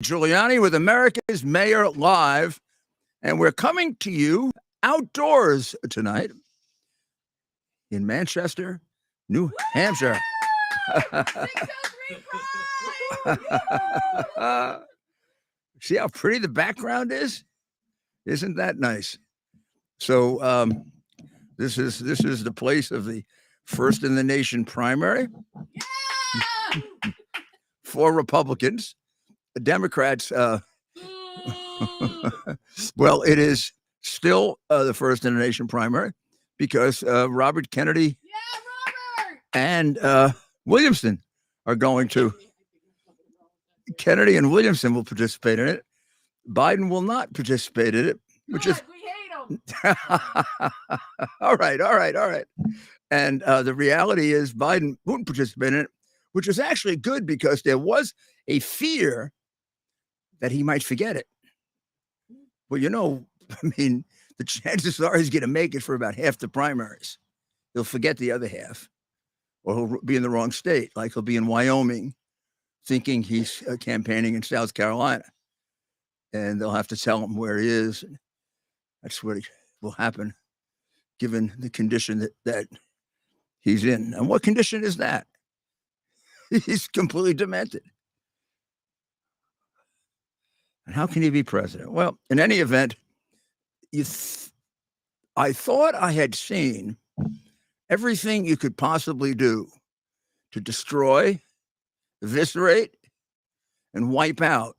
Giuliani with America's Mayor Live, and we're coming to you outdoors tonight in Manchester, New Hampshire. 603 Pride! See how pretty the background is? Isn't that nice? So this is the place of the first in the nation primary. Yeah! For Republicans. The Democrats, well, it is still the first in the nation primary because Robert Kennedy and Williamson are going to. Kennedy and Williamson will participate in it. Biden will not participate in it, which is. We hate him. All right. And the reality is Biden wouldn't participate in it, which is actually good because there was a fear that he might forget it. Well, the chances are he's going to make it for about half the primaries. He'll forget the other half, or he'll be in the wrong state, like he'll be in Wyoming, thinking he's campaigning in South Carolina. And they'll have to tell him where he is. And that's what will happen, given the condition that he's in. And what condition is that? He's completely demented. And how can he be president? Well, in any event, I thought I had seen everything you could possibly do to destroy, eviscerate, and wipe out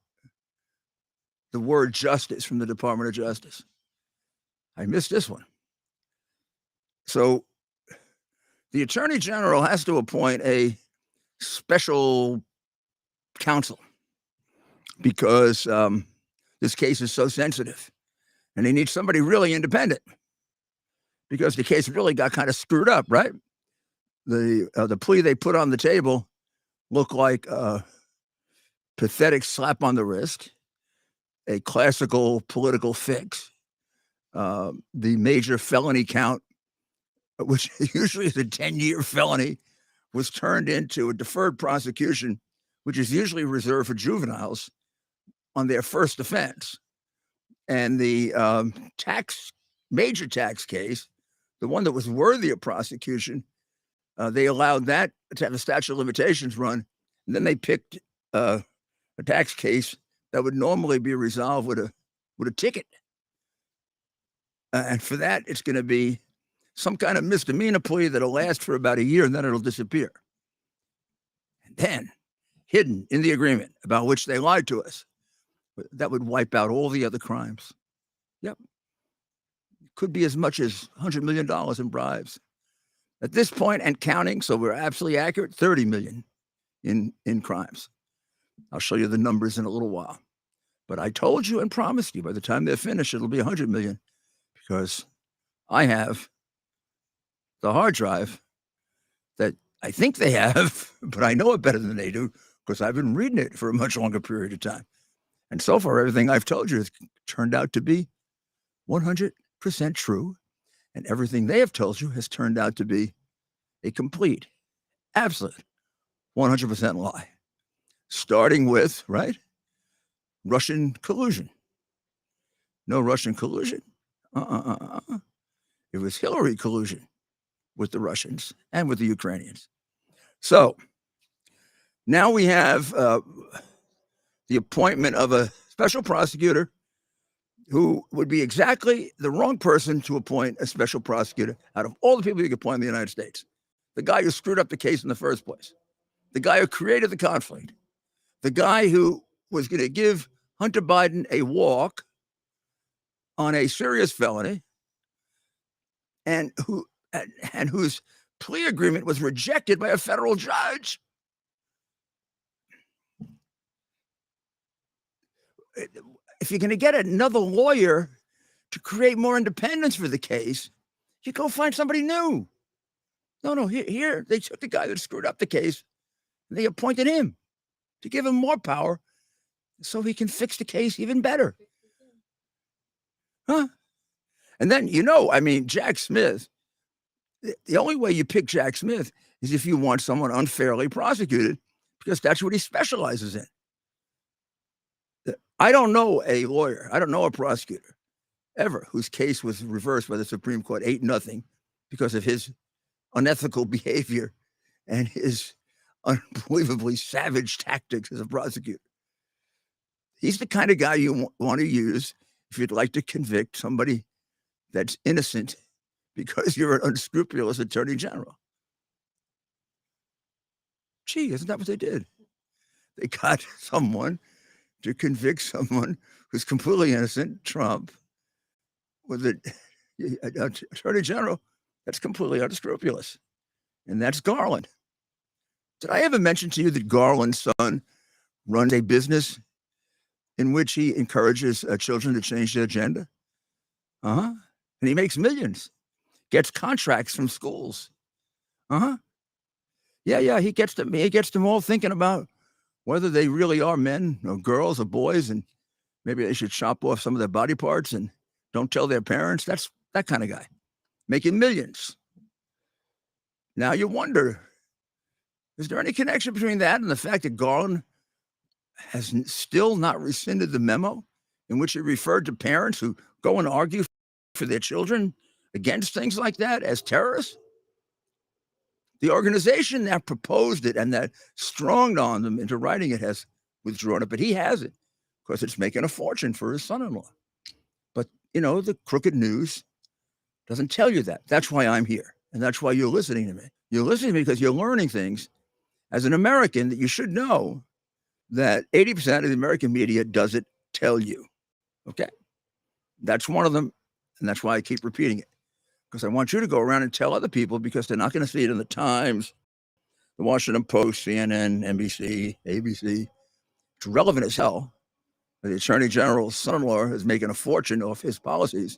the word justice from the Department of Justice. I missed this one. So the Attorney General has to appoint a special counsel because this case is so sensitive, and he needs somebody really independent because the case really got kind of screwed up, right? The plea they put on the table looked like a pathetic slap on the wrist, a classical political fix. The major felony count, which usually is a 10-year felony, was turned into a deferred prosecution, which is usually reserved for juveniles on their first offense. And the major tax case, the one that was worthy of prosecution, they allowed that to have a statute of limitations run. And then they picked a tax case that would normally be resolved with a ticket. And for that, it's going to be some kind of misdemeanor plea that'll last for about a year, and then it'll disappear. And then, hidden in the agreement about which they lied to us, that would wipe out all the other crimes. Yep. Could be as much as $100 million in bribes. At this point, and counting, so we're absolutely accurate, 30 million in crimes. I'll show you the numbers in a little while. But I told you and promised you by the time they're finished, it'll be 100 million because I have the hard drive that I think they have, but I know it better than they do because I've been reading it for a much longer period of time. And so far, everything I've told you has turned out to be 100% true. And everything they have told you has turned out to be a complete, absolute 100% lie. Starting with, right, Russian collusion. No Russian collusion. It was Hillary collusion with the Russians and with the Ukrainians. So now we have the appointment of a special prosecutor who would be exactly the wrong person to appoint a special prosecutor out of all the people you could appoint in the United States. The guy who screwed up the case in the first place. The guy who created the conflict. The guy who was going to give Hunter Biden a walk on a serious felony and whose plea agreement was rejected by a federal judge. If you're going to get another lawyer to create more independence for the case, you go find somebody new. No, here they took the guy that screwed up the case and they appointed him to give him more power so he can fix the case even better. Huh? And then, Jack Smith, the only way you pick Jack Smith is if you want someone unfairly prosecuted, because that's what he specializes in. I don't know a lawyer, I don't know a prosecutor ever whose case was reversed by the Supreme Court 8-0 because of his unethical behavior and his unbelievably savage tactics as a prosecutor. He's the kind of guy you want to use if you'd like to convict somebody that's innocent because you're an unscrupulous attorney general. Gee, isn't that what they did? They got someone to convict someone who's completely innocent, Trump, with an attorney general that's completely unscrupulous. And that's Garland. Did I ever mention to you that Garland's son runs a business in which he encourages children to change their gender? And he makes millions, gets contracts from schools. Yeah, he gets them all thinking about whether they really are men or girls or boys, and maybe they should chop off some of their body parts and don't tell their parents. That's that kind of guy, making millions. Now you wonder, is there any connection between that and the fact that Garland has still not rescinded the memo in which he referred to parents who go and argue for their children against things like that as terrorists? The organization that proposed it and that stronged on them into writing it has withdrawn it, but he hasn't because it's making a fortune for his son-in-law. But, the crooked news doesn't tell you that. That's why I'm here, and that's why you're listening to me. You're listening to me because you're learning things as an American that you should know that 80% of the American media doesn't tell you, okay? That's one of them, and that's why I keep repeating it. Because I want you to go around and tell other people because they're not going to see it in the Times, the Washington Post, CNN, NBC, ABC. It's relevant as hell. The Attorney General's son-in-law is making a fortune off his policies.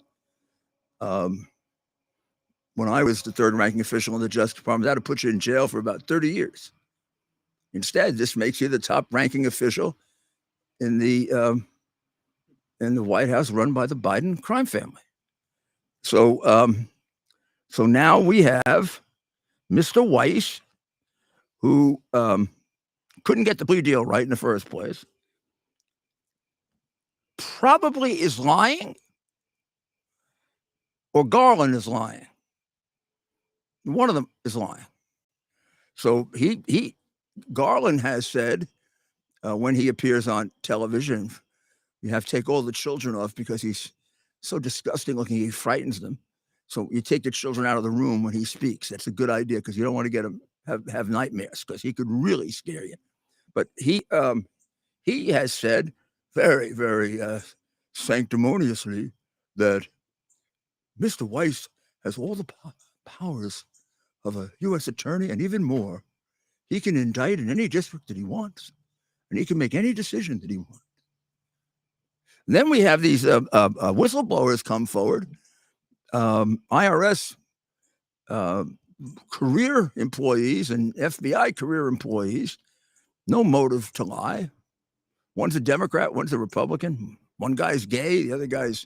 When I was the third-ranking official in the Justice Department, that would put you in jail for about 30 years. Instead, this makes you the top-ranking official in the White House run by the Biden crime family. So now we have Mr. Weiss, who couldn't get the plea deal right in the first place, probably is lying, or Garland is lying. One of them is lying. So Garland has said when he appears on television, you have to take all the children off because he's so disgusting looking, he frightens them. So you take the children out of the room when he speaks. That's a good idea because you don't want to get him have nightmares because he could really scare you. But he has said very, very sanctimoniously that Mr. Weiss has all the powers of a U.S. attorney and even more. He can indict in any district that he wants, and he can make any decision that he wants. And then we have these whistleblowers come forward. IRS career employees and FBI career employees, no motive to lie. One's a Democrat, one's a Republican. One guy's gay, the other guy's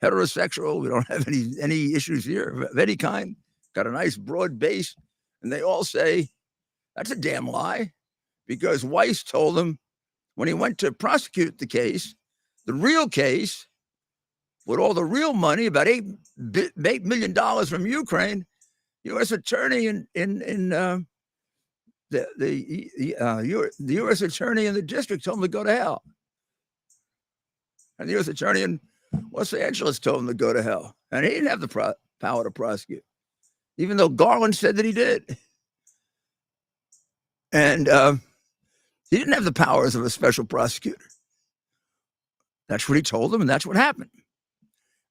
heterosexual. We don't have any issues here of any kind. Got a nice broad base. And they all say, that's a damn lie, because Weiss told them when he went to prosecute the case, the real case, with all the real money, about $8 million from Ukraine, U.S. attorney the U.S. attorney in the district told him to go to hell. And the U.S. attorney in Los Angeles told him to go to hell. And he didn't have the power to prosecute, even though Garland said that he did. And he didn't have the powers of a special prosecutor. That's what he told them, and that's what happened.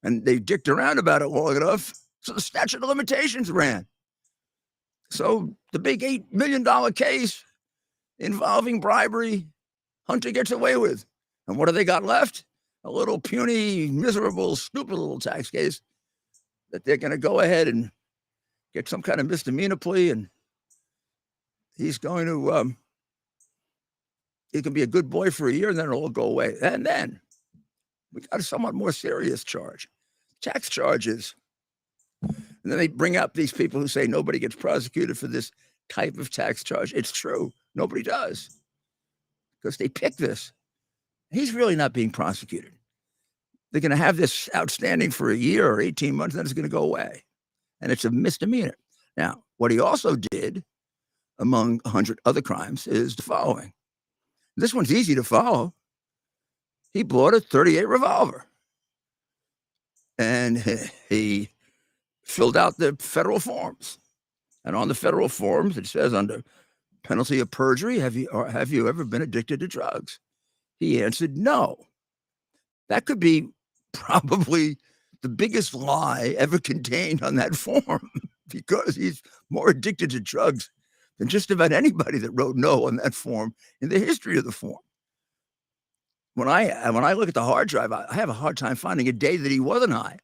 And they dicked around about it long enough, so the statute of limitations ran. So the big $8 million case involving bribery, Hunter gets away with. And what have they got left? A little puny, miserable, stupid little tax case that they're going to go ahead and get some kind of misdemeanor plea, and he's going to, he can be a good boy for a year, and then it'll all go away. And then we got a somewhat more serious charge, tax charges. And then they bring up these people who say nobody gets prosecuted for this type of tax charge. It's true. Nobody does, because they pick this. He's really not being prosecuted. They're going to have this outstanding for a year or 18 months, then it's going to go away. And it's a misdemeanor. Now, what he also did, among 100 other crimes, is the following. This one's easy to follow. He bought a .38 revolver. And he filled out the federal forms. And on the federal forms, it says, under penalty of perjury, have you ever been addicted to drugs? He answered, no. That could be probably the biggest lie ever contained on that form, because he's more addicted to drugs than just about anybody that wrote no on that form in the history of the form. When I look at the hard drive, I have a hard time finding a day that he wasn't high.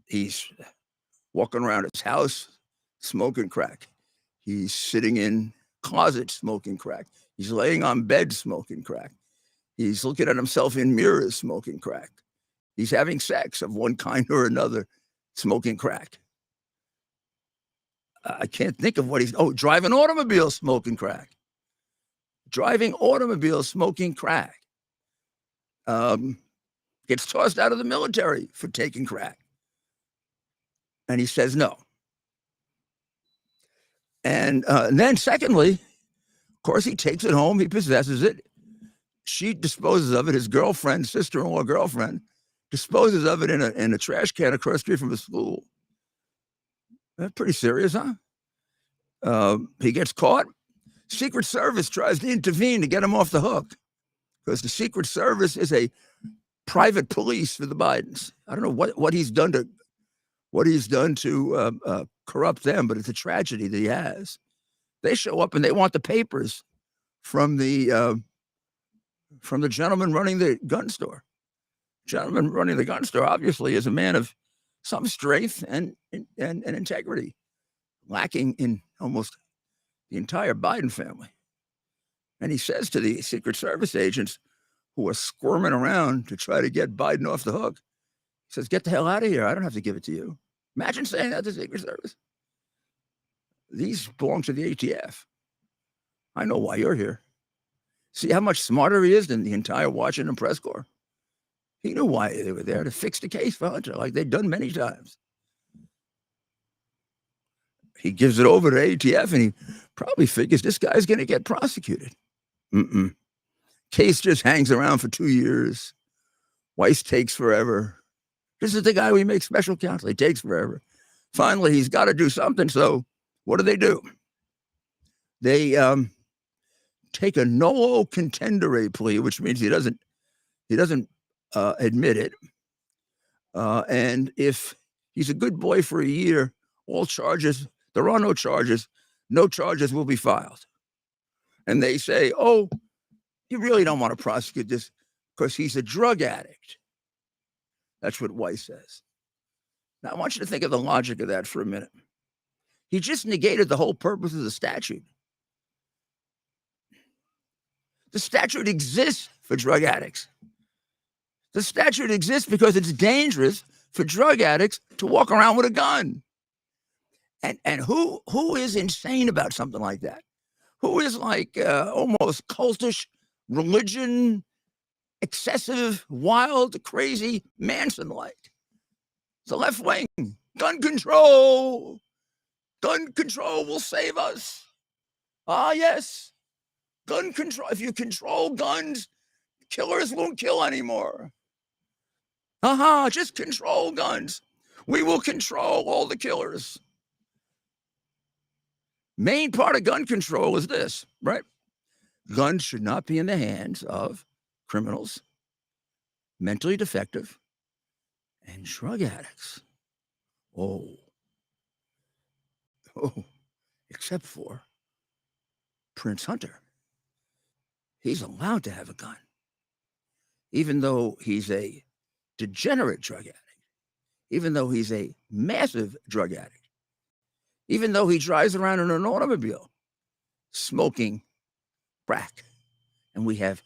He's walking around his house smoking crack. He's sitting in closets smoking crack. He's laying on bed smoking crack. He's looking at himself in mirrors smoking crack. He's having sex of one kind or another smoking crack. I can't think of what driving automobiles smoking crack. Driving automobiles smoking crack. Gets tossed out of the military for taking crack. And he says no. And then secondly, of course, he takes it home. He possesses it. She disposes of it. His girlfriend, sister-in-law girlfriend, disposes of it in a trash can across the street from his school. That's pretty serious, huh? He gets caught. Secret Service tries to intervene to get him off the hook, because the Secret Service is a private police for the Bidens. I don't know what he's done to corrupt them, but it's a tragedy that he has. They show up and they want the papers from the gentleman running the gun store. Gentleman running the gun store obviously is a man of some strength and integrity, lacking in almost the entire Biden family. And he says to the Secret Service agents who are squirming around to try to get Biden off the hook, he says, get the hell out of here. I don't have to give it to you. Imagine saying that to the Secret Service. These belong to the ATF. I know why you're here. See how much smarter he is than the entire Washington press corps. He knew why they were there, to fix the case for Hunter, like they've done many times. He gives it over to ATF, and he probably figures this guy's going to get prosecuted. Case just hangs around for 2 years. Weiss takes forever. This is the guy we make special counsel. He takes forever. Finally, he's got to do something. So what do? They take a nolo contendere plea, which means he doesn't admit it. And if he's a good boy for a year, there are no charges will be filed. And they say, oh, you really don't want to prosecute this because he's a drug addict. That's what Weiss says. Now, I want you to think of the logic of that for a minute. He just negated the whole purpose of the statute. The statute exists for drug addicts. The statute exists because it's dangerous for drug addicts to walk around with a gun. And who is insane about something like that? Who is like almost cultish, religion, excessive, wild, crazy, Manson-like? The left wing. Gun control. Gun control will save us. Ah, yes. Gun control. If you control guns, killers won't kill anymore. Just control guns. We will control all the killers. Main part of gun control is this, right? Guns should not be in the hands of criminals, mentally defective, and drug addicts. Oh, except for Prince Hunter. He's allowed to have a gun, even though he's a degenerate drug addict, even though he's a massive drug addict, even though he drives around in an automobile smoking crack, and we have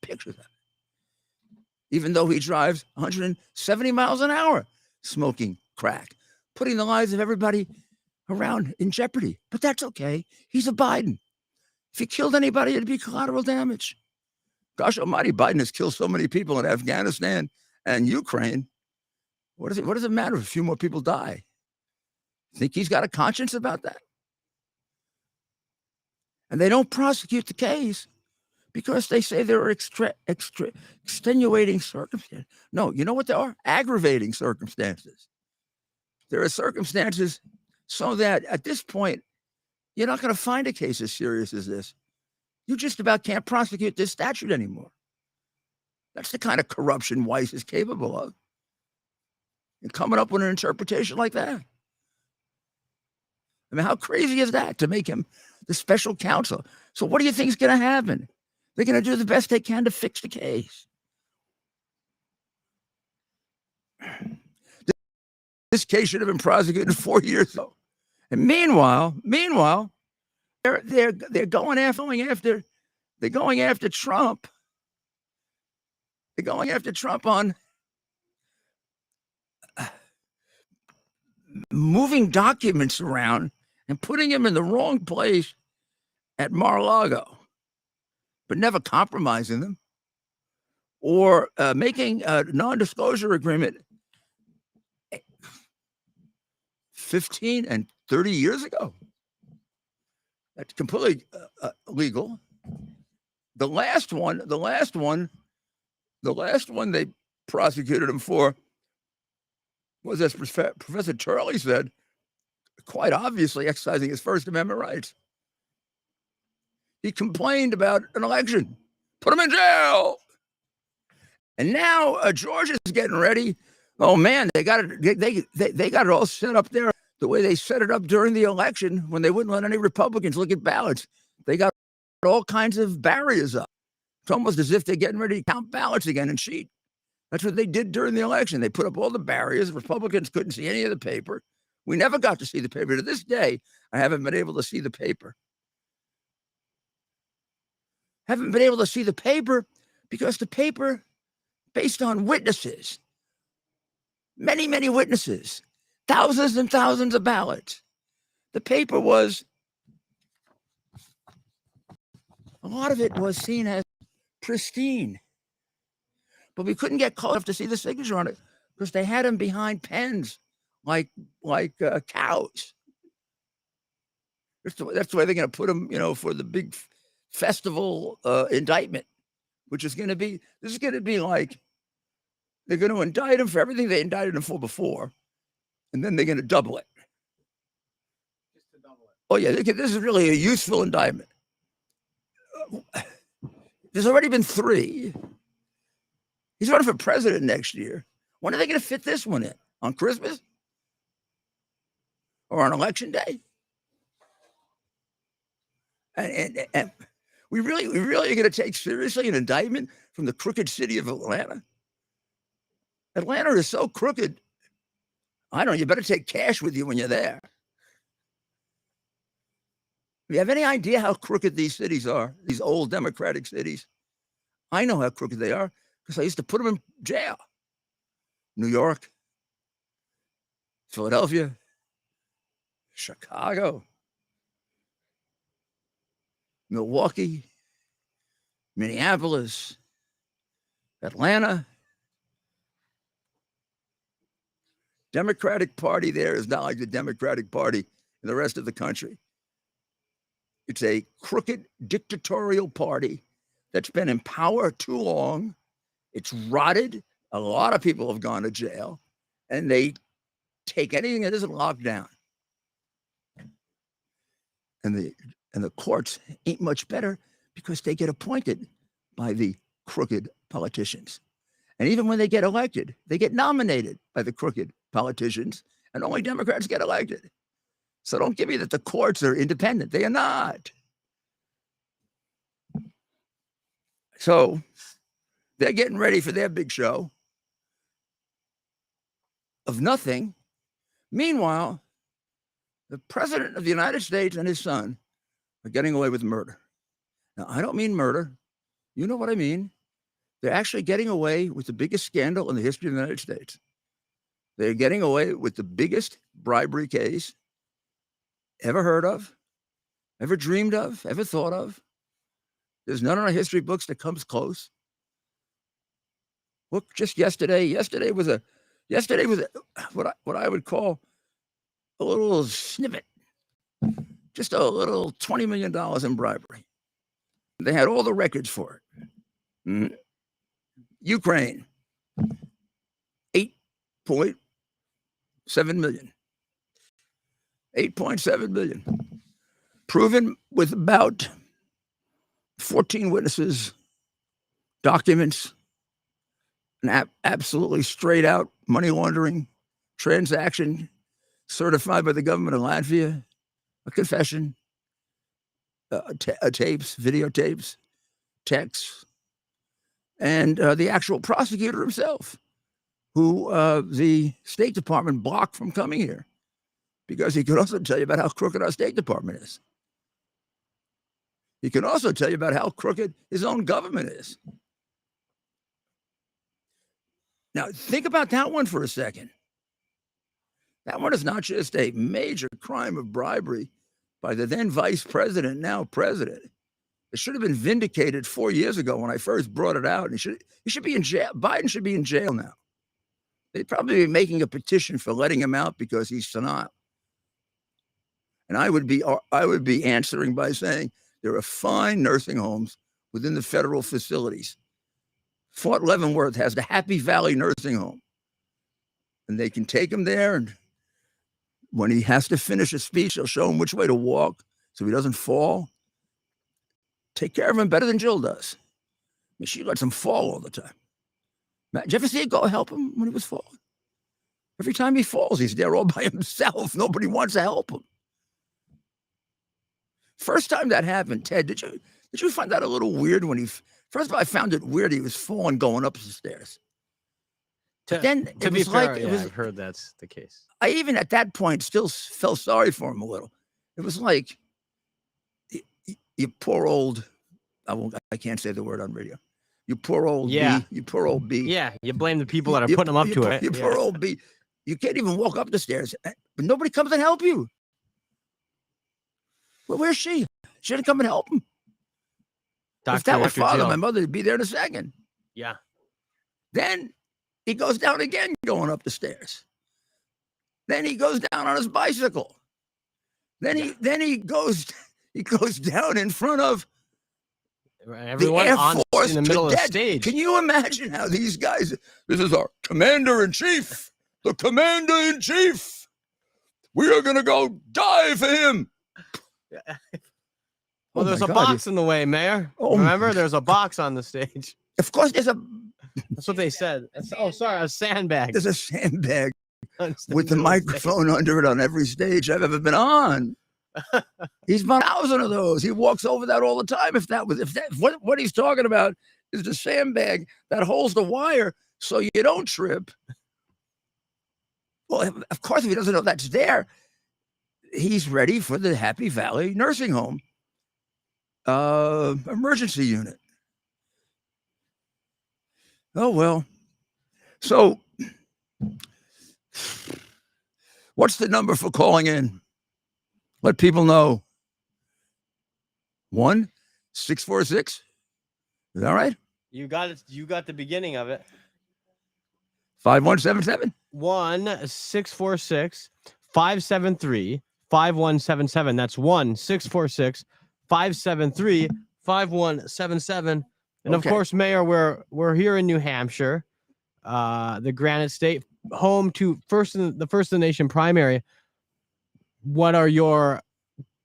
pictures of it, even though he drives 170 miles an hour smoking crack, putting the lives of everybody around in jeopardy. But that's okay. He's a Biden. If he killed anybody, it'd be collateral damage. Gosh almighty, Biden has killed so many people in Afghanistan and Ukraine. What does it matter if a few more people die? Think he's got a conscience about that? And they don't prosecute the case because they say there are extenuating circumstances. No, you know what there are? Aggravating circumstances. There are circumstances so that at this point, you're not going to find a case as serious as this. You just about can't prosecute this statute anymore. That's the kind of corruption Weiss is capable of. And coming up with an interpretation like that. I mean, how crazy is that to make him the special counsel? So what do you think is going to happen? They're going to do the best they can to fix the case. This case should have been prosecuted 4 years ago. And meanwhile, they're going after Trump. They're going after Trump on moving documents around and putting him in the wrong place at Mar-a-Lago, but never compromising them, or making a non-disclosure agreement 15 and 30 years ago. That's completely illegal. The last one they prosecuted him for was, as Professor Turley said, quite obviously exercising his First Amendment rights. He complained about an election, put him in jail. And now Georgia's getting ready. Oh man, they got it all set up there the way they set it up during the election when they wouldn't let any Republicans look at ballots. They got all kinds of barriers up. It's almost as if they're getting ready to count ballots again and cheat. That's what they did during the election. They put up all the barriers. Republicans couldn't see any of the paper. We never got to see the paper. To this day, I haven't been able to see the paper. Haven't been able to see the paper because the paper, based on witnesses, many, many witnesses, thousands and thousands of ballots. The paper was, a lot of it was seen as pristine. But we couldn't get close enough to see the signature on it because they had him behind pens like cows. That's the way they're going to put him, for the big festival indictment, which is going to be, this is going to be like, they're going to indict him for everything they indicted him for before, and then they're going to double it. Just to double it. Oh yeah, this is really a useful indictment. There's already been 3. He's running for president next year. When are they going to fit this one in? On Christmas? Or on election day? And we really are going to take seriously an indictment from the crooked city of Atlanta? Atlanta is so crooked. I don't know, you better take cash with you when you're there. Do you have any idea how crooked these cities are, these old democratic cities? I know how crooked they are because I used to put them in jail. New York, Philadelphia, Chicago, Milwaukee, Minneapolis, Atlanta. Democratic Party there is not like the Democratic Party in the rest of the country. It's a crooked dictatorial party that's been in power too long. It's rotted. A lot of people have gone to jail, and they take anything that isn't locked down. And the courts ain't much better because they get appointed by the crooked politicians. And even when they get elected, they get nominated by the crooked politicians, and only Democrats get elected. So don't give me that the courts are independent. They are not. So they're getting ready for their big show of nothing. Meanwhile, the president of the United States and his son are getting away with murder. Now, I don't mean murder. You know what I mean. They're actually getting away with the biggest scandal in the history of the United States. They're getting away with the biggest bribery case ever heard of, ever dreamed of, ever thought of. There's none in our history books that comes close. Look, just yesterday was what I would call a little snippet, just a little $20 million in bribery. They had all the records for it. Ukraine, 8.7 million. 8.7 million. Proven with about 14 witnesses, documents, an absolutely straight out money laundering transaction certified by the government of Latvia, a confession, tapes, videotapes, texts, and the actual prosecutor himself, who the State Department blocked from coming here because he could also tell you about how crooked our State Department is. He can also tell you about how crooked his own government is. Now, think about that one for a second. That one is not just a major crime of bribery by the then vice president, now president. It should have been vindicated 4 years ago when I first brought it out. He should be in jail. Biden should be in jail now. They'd probably be making a petition for letting him out because he's senile. And I would be answering by saying there are fine nursing homes within the federal facilities. Fort Leavenworth has the Happy Valley Nursing Home. And they can take him there, and when he has to finish a speech, they'll show him which way to walk so he doesn't fall. Take care of him better than Jill does. I mean, she lets him fall all the time. Did you ever see her go help him when he was falling? Every time he falls, he's there all by himself. Nobody wants to help him. First time that happened, Ted, did you find that a little weird when first of all, I found it weird he was falling going up the stairs. To be fair, I've heard that's the case. I even at that point still felt sorry for him a little. It was like, you poor old, I can't say the word on radio. You poor old B. You poor old B. Yeah, you blame the people that are putting him up to it. You poor old B. You can't even walk up the stairs, but nobody comes and help you. Well, where's she? She didn't come and help him. If that were father, my mother would be there in a second. Yeah. Then he goes down again going up the stairs. Then he goes down on his bicycle. Then he goes down in front of everyone the Air Force in the middle of the stage. Can you imagine how these guys? This is our commander-in-chief, the commander-in-chief. We are going to go die for him. Well, there's a box in the way, Mayor. Remember, there's a box on the stage. Of course, there's a. That's what they said. A sandbag. There's a sandbag with the microphone under it on every stage I've ever been on. He's been 1,000 of those. He walks over that all the time. What he's talking about is the sandbag that holds the wire so you don't trip. Well, of course, if he doesn't know that's there, he's ready for the Happy Valley Nursing Home emergency unit. Oh, well. So what's the number for calling in? Let people know. 1-646. Is that right? You got it. You got the beginning of it. 5177. 1-646-573-5177. That's 1-646-573-5177. And of course, Mayor, we're here in New Hampshire, the Granite State, home to the first in the nation primary. What are your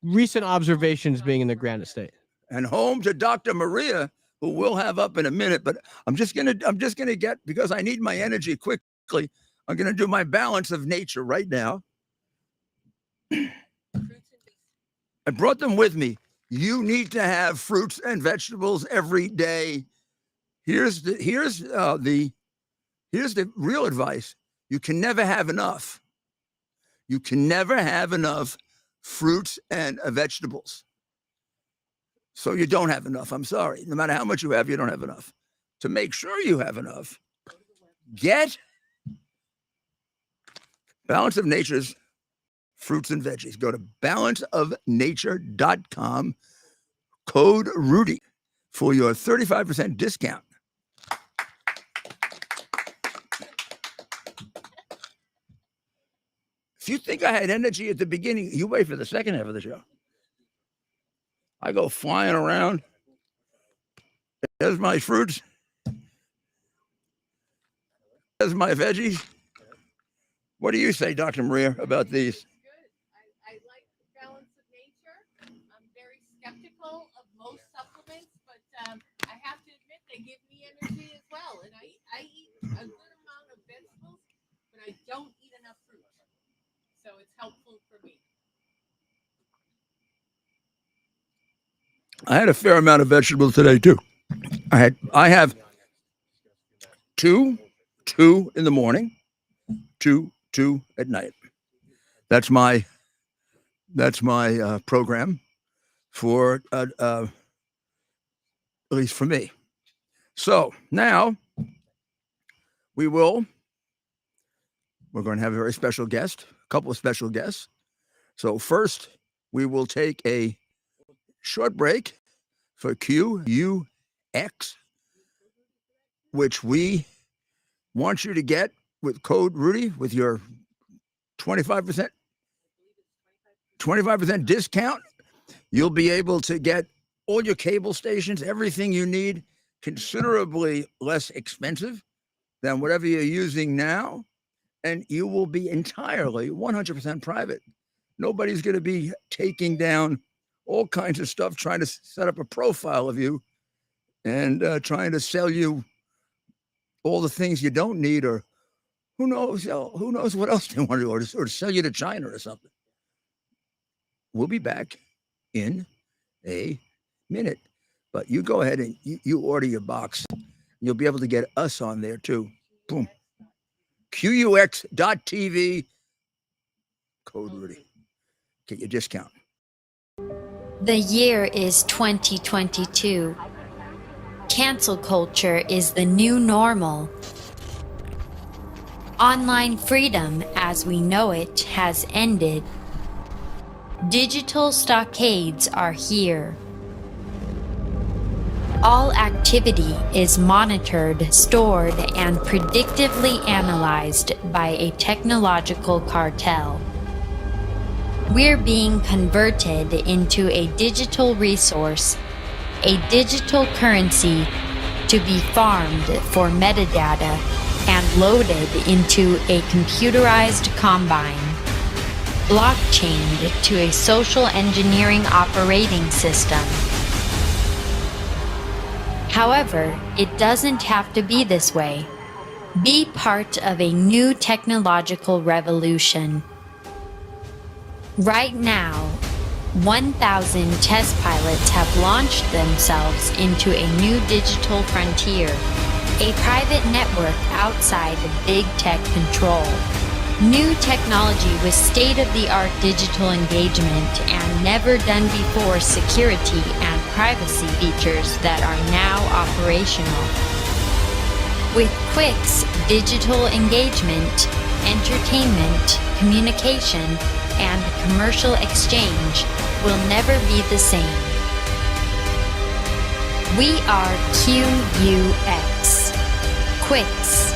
recent observations being in the Granite State? And home to Dr. Maria, who we'll have up in a minute, but I'm just gonna get, because I need my energy quickly, I'm gonna do my balance of nature right now. I brought them with me. You need to have fruits and vegetables every day. Here's the real advice. You can never have enough. You can never have enough fruits and vegetables. So you don't have enough. I'm sorry. No matter how much you have, you don't have enough. To make sure you have enough, get Balance of Nature's fruits and veggies. Go to balanceofnature.com, code Rudy for your 35% discount. If you think I had energy at the beginning, you wait for the second half of the show. I go flying around. There's my fruits. There's my veggies. What do you say, Dr. Maria, about these? Good. I like the balance of nature. I'm very skeptical of most supplements, but I have to admit they give me energy as well. And I eat a good amount of vegetables, but I don't eat enough fruit. So it's helpful for me. I had a fair amount of vegetables today too. I have two in the morning, two at night. That's my program for at least for me. So now we're going to have a very special guest, a couple of special guests. So first we will take a short break for QUX, which we want you to get with code Rudy with your 25% discount. You'll be able to get all your cable stations, everything you need, considerably less expensive than whatever you're using now. And you will be entirely 100% private. Nobody's going to be taking down all kinds of stuff, trying to set up a profile of you and trying to sell you all the things you don't need, or who knows what else they want to do, or sell you to China or something. We'll be back in a minute, but you go ahead and you order your box. You'll be able to get us on there too. Boom. QUX.TV, code Rudy. Get your discount. The year is 2022. Cancel culture is the new normal. Online freedom as we know it has ended. Digital stockades are here. All activity is monitored, stored, and predictively analyzed by a technological cartel. We're being converted into a digital resource, a digital currency to be farmed for metadata and loaded into a computerized combine, blockchained to a social engineering operating system. However, it doesn't have to be this way. Be part of a new technological revolution. Right now, 1,000 test pilots have launched themselves into a new digital frontier, a private network outside of big tech control. New technology with state-of-the-art digital engagement and never-done-before security and privacy features that are now operational. With Qwix, digital engagement, entertainment, communication, and commercial exchange will never be the same. We are QUX. Qwix.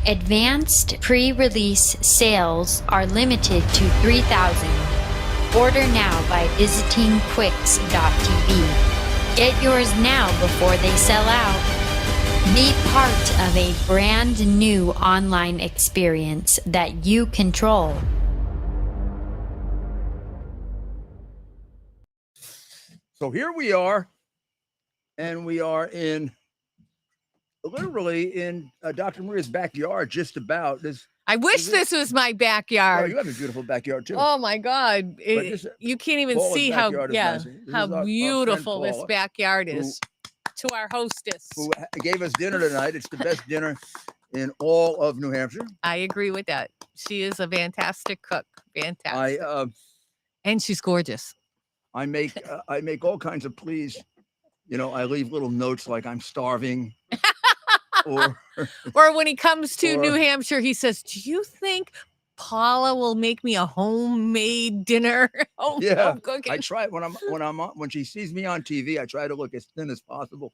Advanced pre-release sales are limited to 3,000. Order now by visiting Qwix.tv. Get yours now before they sell out. Be part of a brand new online experience that you control. So here we are, and we are literally in Dr. Maria's backyard, just about. I wish this was my Oh, backyard. you have a beautiful backyard too. Oh my God. You can't even Paula's see how backyard is nice. This is our friend beautiful this Paula, backyard is. To our hostess. who gave us dinner tonight. It's the best dinner in all of New Hampshire. I agree with that. She is a fantastic cook. Fantastic. And she's gorgeous. I make all kinds of pleas. You know, I leave little notes like I'm starving. or when he comes to New Hampshire, he says, "Do you think Paula will make me a homemade dinner?" Yeah, cooking. I try when she sees me on TV, I try to look as thin as possible.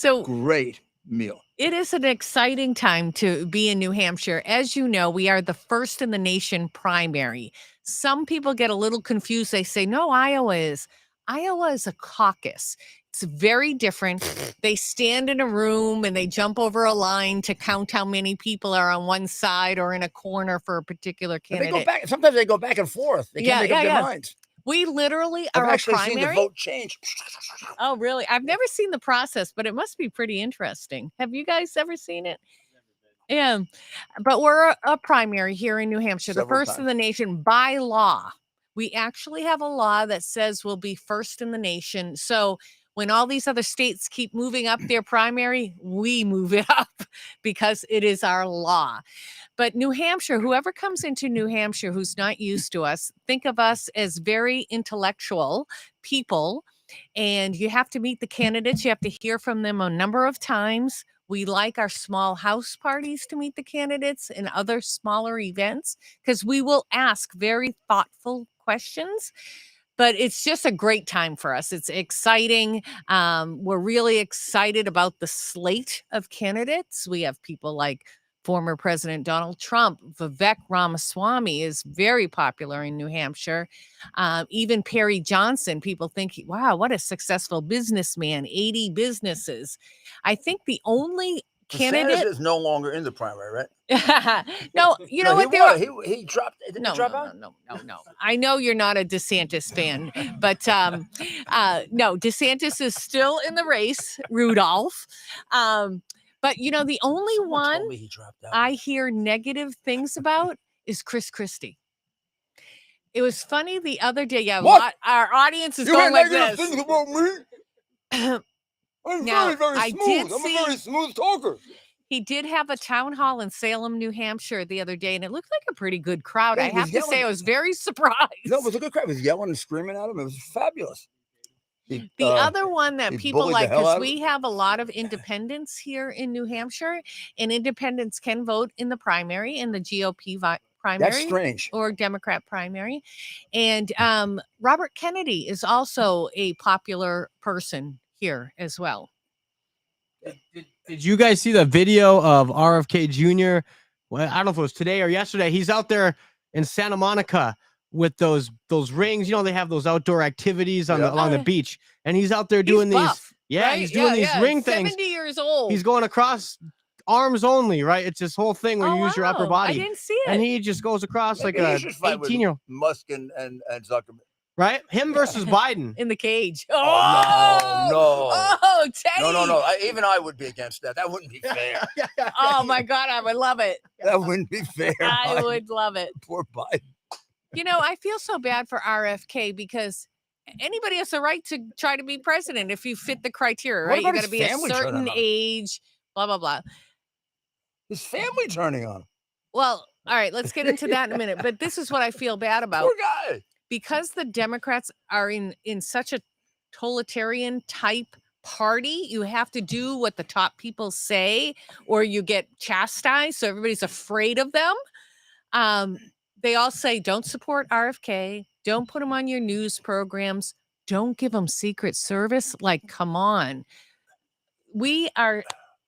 So Great meal. it is an exciting time to be in New Hampshire. As you know, we are the first in the nation primary. Some people get a little confused. They say, no, Iowa is. Iowa is a caucus. It's very different. They stand in a room and they jump over a line to count how many people are on one side or in a corner for a particular And candidate. they go back. Sometimes they go back and forth. They can't make up their minds. We literally I've are actually a seen the primary. vote change. Oh, really? I've never seen the process, but it must be pretty interesting. Have you guys ever seen it? Yeah. But we're a primary here in New Hampshire, the Several first in times. the nation by law. We actually have a law that says we'll be first in the nation. So when all these other states keep moving up their primary, we move it up because it is our law. But New Hampshire, whoever comes into New Hampshire who's not used to us, think of us as very intellectual people. And you have to meet the candidates. You have to hear from them a number of times. We like our small house parties to meet the candidates and other smaller events because we will ask very thoughtful questions. But it's just a great time for us. It's exciting. We're really excited about the slate of candidates. We have people like former President Donald Trump. Vivek Ramaswamy is very popular in New Hampshire. Even Perry Johnson, people think, wow, what a successful businessman, 80 businesses. I think the only candidate Sanders is no longer in the primary, right? no, you know No, what? he dropped. Didn't he drop out? No. I know you're not a DeSantis fan, but no, DeSantis is still in the race, Rudolph. But you know, the only Someone one told me he dropped out. I hear negative things about is Chris Christie. It was funny the other day. Yeah, What? Our audience is You going had like negative this. things about me? I'm Now, very I smooth. did I'm see- a very smooth talker. He did have a town hall in Salem, New Hampshire the other day, and it looked like a pretty good crowd. Yeah, I he was have to say, yelling. I was very surprised. No, it was a good crowd. He was yelling and screaming at him. It was fabulous. The other one that he people bullied the like, hell because out of we have a lot of independents here in New Hampshire, and independents can vote in the primary, in the GOP primary. That's strange. Or Democrat primary. And Robert Kennedy is also a popular person here as well. Did you guys see the video of RFK Jr.? Well, I don't know if it was today or yesterday. He's out there in Santa Monica with those rings. You know, they have those outdoor activities on along the beach, and he's out there doing He's buff, these. right? He's doing these ring 70 things. years old. He's going across arms only, right? It's this whole thing where you use your upper wow. body. I didn't see it. And he just goes across Maybe like he a should fight with 18-year-old, Musk and Zuckerberg. right? Him versus Biden. in the cage. No. Oh, Teddy. No. Even I would be against that. That wouldn't be fair. Oh my God, I would love it. That wouldn't be fair. I Biden. would love it. Poor Biden. You know, I feel so bad for RFK because anybody has the right to try to be president if you fit the criteria, What right? You about got to his be a family turning certain on him? age, blah, blah, blah. His family turning on him. Well, all right, let's get into that in a minute. But this is what I feel bad about. Poor guy. Because the Democrats are in such a totalitarian type party, you have to do what the top people say or you get chastised. So everybody's afraid of them. They all say, don't support RFK. Don't put him on your news programs. Don't give him Secret Service. Like, come on. We are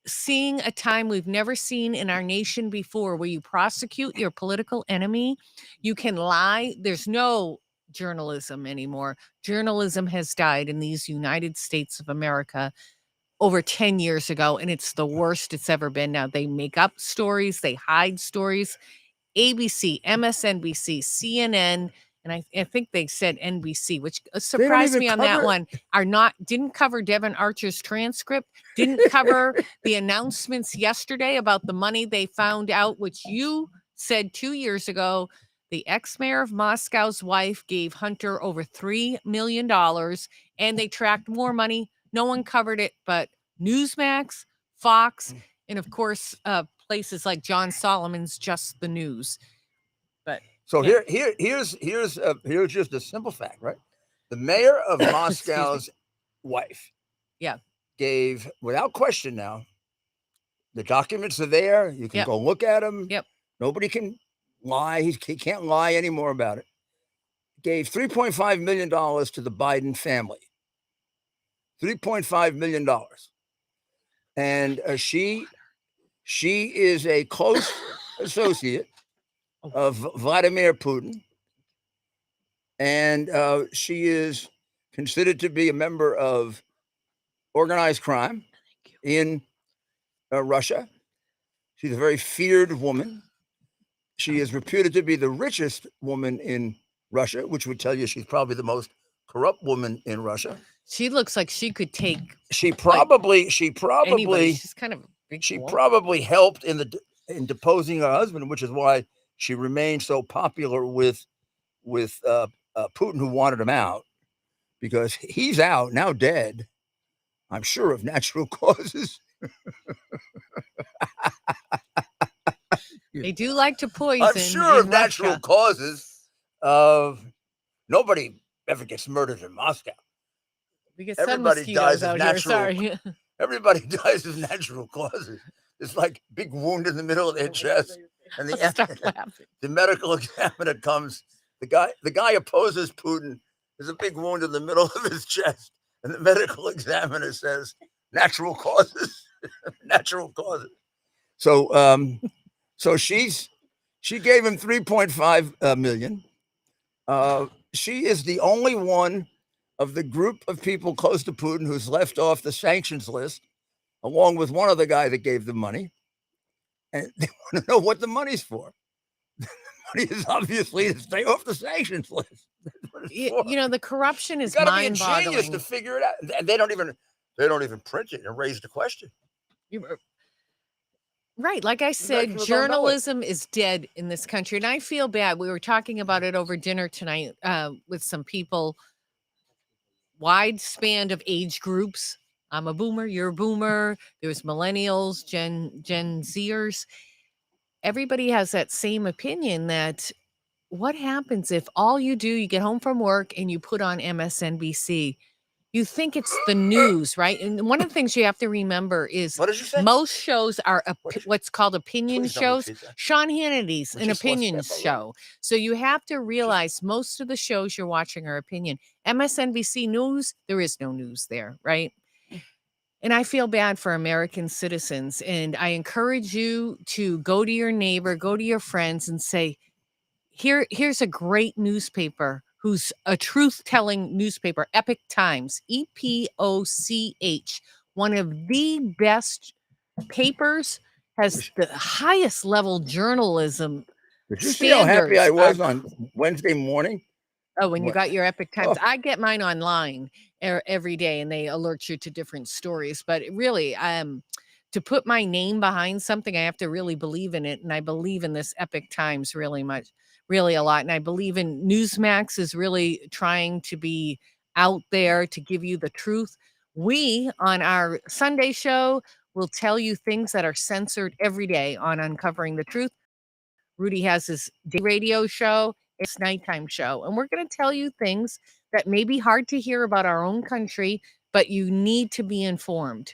seeing a time we've never seen in our nation before where you prosecute your political enemy. You can lie. There's no journalism anymore. Journalism has died in these United States of America over 10 years ago, and it's the worst it's ever been. Now they make up stories, they hide stories. ABC, MSNBC, CNN, and I think they said NBC, which surprised me on that one, didn't cover Devin Archer's transcript, didn't cover the announcements yesterday about the money they found out, which you said 2 years ago. The ex-mayor of Moscow's wife gave Hunter over $3 million, and they tracked more money. No one covered it, but Newsmax, Fox, and of course, places like John Solomon's Just the News. But So yeah. here's just a simple fact, right? The mayor of Moscow's wife, gave without question. Now, the documents are there. You can go look at them. Yep. Nobody can lie. He can't lie anymore about it. Gave $3.5 million to the Biden family. $3.5 million. and she is a close associate of Vladimir Putin, and she is considered to be a member of organized crime in Russia. She's a very feared woman. She is reputed to be the richest woman in Russia, which would tell you she's probably the most corrupt woman in Russia. She looks like she could take She probably anybody. She's kind of a big she woman. probably helped in deposing her husband, which is why she remained so popular with Putin, who wanted him out, because he's out now, dead, I'm sure, of natural causes. They do like to poison. I'm sure of in natural Russia. causes. Nobody ever gets murdered in Moscow. We get some Everybody mosquitoes dies of out here. natural- Sorry. Everybody dies of natural causes. It's like big wound in the middle of their chest, and Stop laughing. the medical examiner comes. The guy opposes Putin. There's a big wound in the middle of his chest, and the medical examiner says, "Natural causes, natural causes." So she gave him 3.5 million. She is the only one of the group of people close to Putin who's left off the sanctions list, along with one other guy that gave the money. And they want to know what the money's for. The money is obviously to stay off the sanctions list. That's what it's for. You know, the corruption is You gotta be a genius mind-boggling. to figure it out. And they don't even print it and raise the question. Right. Like I said, people don't know it. journalism is dead in this country. And I feel bad. We were talking about it over dinner tonight with some people, wide span of age groups. I'm a boomer, you're a boomer. There's millennials, Gen Zers. Everybody has that same opinion that what happens if all you do, you get home from work and you put on MSNBC? You think it's the news, right? And one of the things you have to remember is What did you say? most shows are what's called opinion Please don't shows. repeat that. Sean Hannity's We an just lost opinion that, by the way. show. So you have to realize most of the shows you're watching are opinion. MSNBC News, there is no news there, right? And I feel bad for American citizens. And I encourage you to go to your neighbor, go to your friends and say, here's a great newspaper who's a truth-telling newspaper, Epoch Times, EPOCH, one of the best papers, has the highest level journalism. Did you see how happy I standards was on Wednesday morning? Oh, when you What? got your Epoch Times, Oh. I get mine online every day, and they alert you to different stories. But really, to put my name behind something, I have to really believe in it, and I believe in this Epoch Times really much, really a lot. And I believe in Newsmax is really trying to be out there to give you the truth. We on our Sunday show will tell you things that are censored every day on Uncovering the Truth. Rudy has his day radio show, it's nighttime show, and we're going to tell you things that may be hard to hear about our own country, but you need to be informed.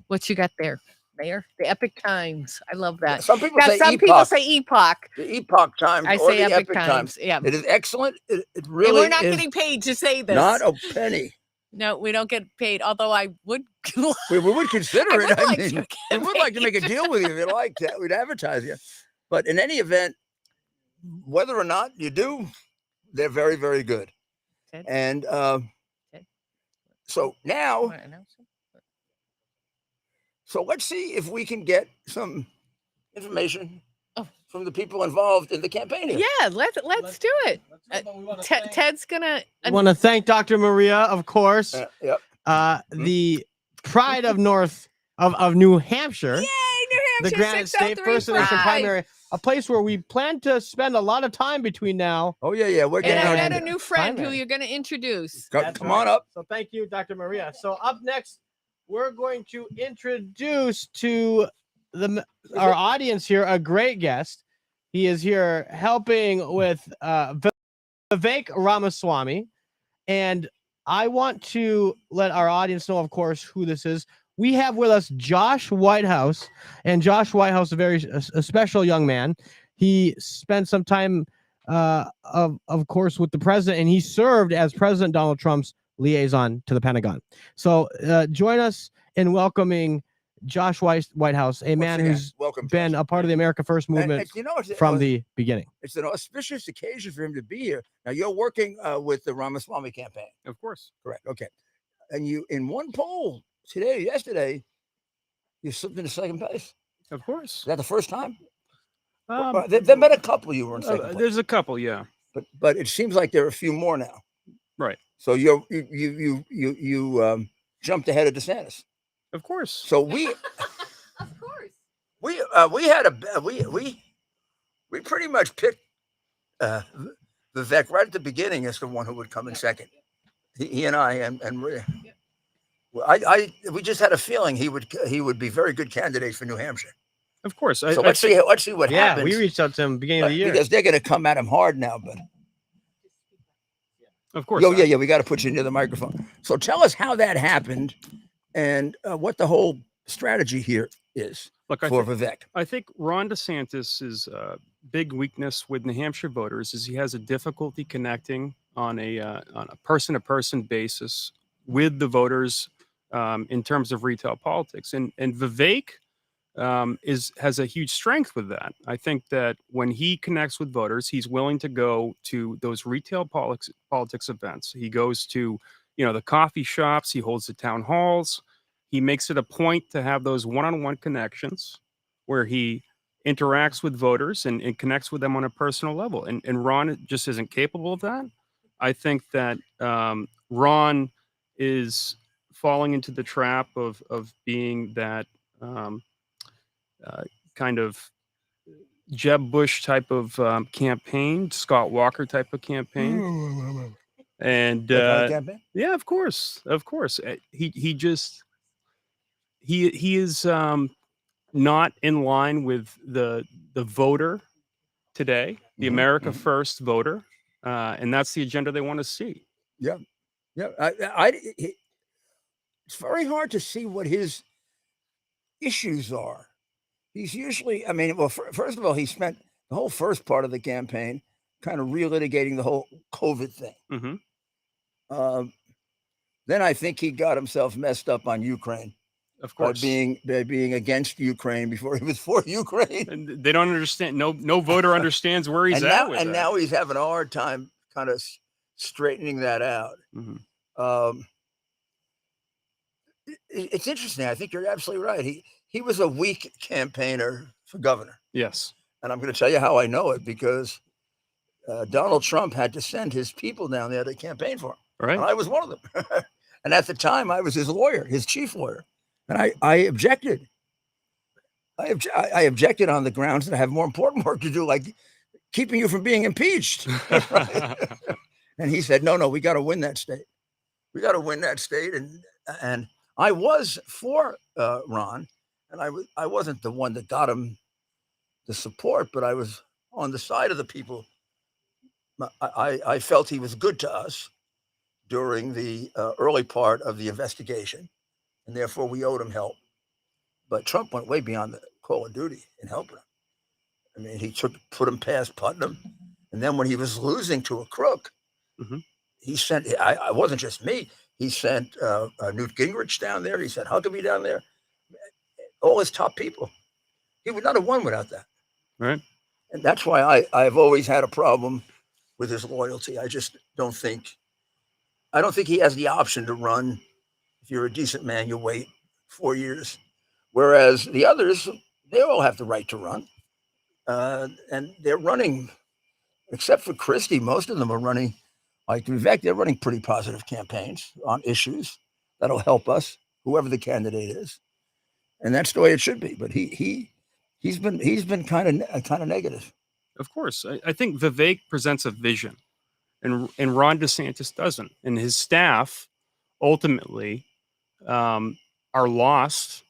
What you got there, Mayor? The Epoch Times. I love that. Some people Now, say some Epoch. people say Epoch. The Epoch Times I or say the Epoch Epoch Times. Yeah. It is excellent. It And really we're not is getting paid to say this. not a penny. No, we don't get paid. Although I would. We would consider I it. would I like mean, to we get would like to make a paid. deal with you if you like that. We'd advertise you. But in any event, whether or not you do, they're very, very good. Ted? And Ted? so now, Wanna announce it? so let's see if we can get some information Oh. from the people involved in the campaign here. Yeah, let's do it. Ted's gonna. I want to thank Dr. Maria, of course, Yep. the pride of New Hampshire, Yay, New the Hampshire, Granite State First Nation 6035. primary, a place where we plan to spend a lot of time between now. Oh yeah. We're And getting I out got a here. new friend who Primary. you're going to introduce. That's Come right. on up. So thank you, Dr. Maria. So up next, we're going to introduce to our audience here a great guest. He is here helping with Vivek Ramaswamy, and I want to let our audience know, of course, who this is. We have with us Josh Whitehouse, and Josh Whitehouse, a special young man. He spent some time, of course, with the president, and he served as President Donald Trump's liaison to the Pentagon. So join us in welcoming Josh Weiss, White House, a man again, who's welcome, been Josh. a part of the America First movement You know, from the beginning. It's an auspicious occasion for him to be here. Now, you're working with the Ramaswamy campaign. Of course. Correct. Okay. And you, in one poll yesterday, you slipped into second place. Of course. Is that the first time? There There been a couple you were in second place. There's a couple, yeah. But it seems like there are a few more now. Right. So you jumped ahead of DeSantis. Of course. So we Of course. we pretty much picked Vivek right at the beginning as the one who would come in second. He and I and we just had a feeling he would be a very good candidate for New Hampshire. Of course. So let's see what happens. We reached out to him beginning of the year because they're going to come at him hard now. But of course. Yeah. We got to put you near the microphone. So tell us how that happened and what the whole strategy here is for Vivek. I think Ron DeSantis' big weakness with New Hampshire voters is he has a difficulty connecting on a person-to-person basis with the voters in terms of retail politics, and Vivek has a huge strength with that. I think that when he connects with voters, he's willing to go to those retail politics events. He goes to the coffee shops. He holds the town halls. He makes it a point to have those one-on-one connections where he interacts with voters and connects with them on a personal level. And Ron just isn't capable of that. I think that Ron is falling into the trap of being that kind of Jeb Bush type of campaign, Scott Walker type of campaign. And yeah, of course. He is not in line with the voter today, the America First voter, and that's the agenda they want to see. Yeah. It's very hard to see what his issues are. He's usually, first of all, he spent the whole first part of the campaign kind of relitigating the whole COVID thing. Mm-hmm. Then I think he got himself messed up on Ukraine. Of course, by being against Ukraine before he was for Ukraine. And they don't understand. No voter understands where he's at. Now he's having a hard time kind of straightening that out. Mm-hmm. It's interesting. I think you're absolutely right. He was a weak campaigner for governor. Yes, and I'm going to tell you how I know it because Donald Trump had to send his people down there to campaign for him. Right, and I was one of them. And at the time, I was his lawyer, his chief lawyer. And I objected. I objected on the grounds that I have more important work to do, like keeping you from being impeached. Right? And he said, no, we got to win that state. We got to win that state. And I was for Ron, and I wasn't the one that got him the support, but I was on the side of the people. I felt he was good to us during the early part of the investigation. And therefore, we owed him help. But Trump went way beyond the call of duty in helping him. I mean, he put him past Putnam. And then when he was losing to a crook, he sent, I wasn't just me, he sent Newt Gingrich down there. He sent Huckabee down there. All his top people. He would not have won without that. Right. And that's why I've always had a problem with his loyalty. I don't think he has the option to run. If you're a decent man, you wait 4 years. Whereas the others, they all have the right to run. And they're running, except for Christie, most of them are running, like Vivek, they're running pretty positive campaigns on issues that'll help us, whoever the candidate is. And that's the way it should be. But he's been kind of negative. Of course. I think Vivek presents a vision and Ron DeSantis doesn't. And his staff ultimately are lost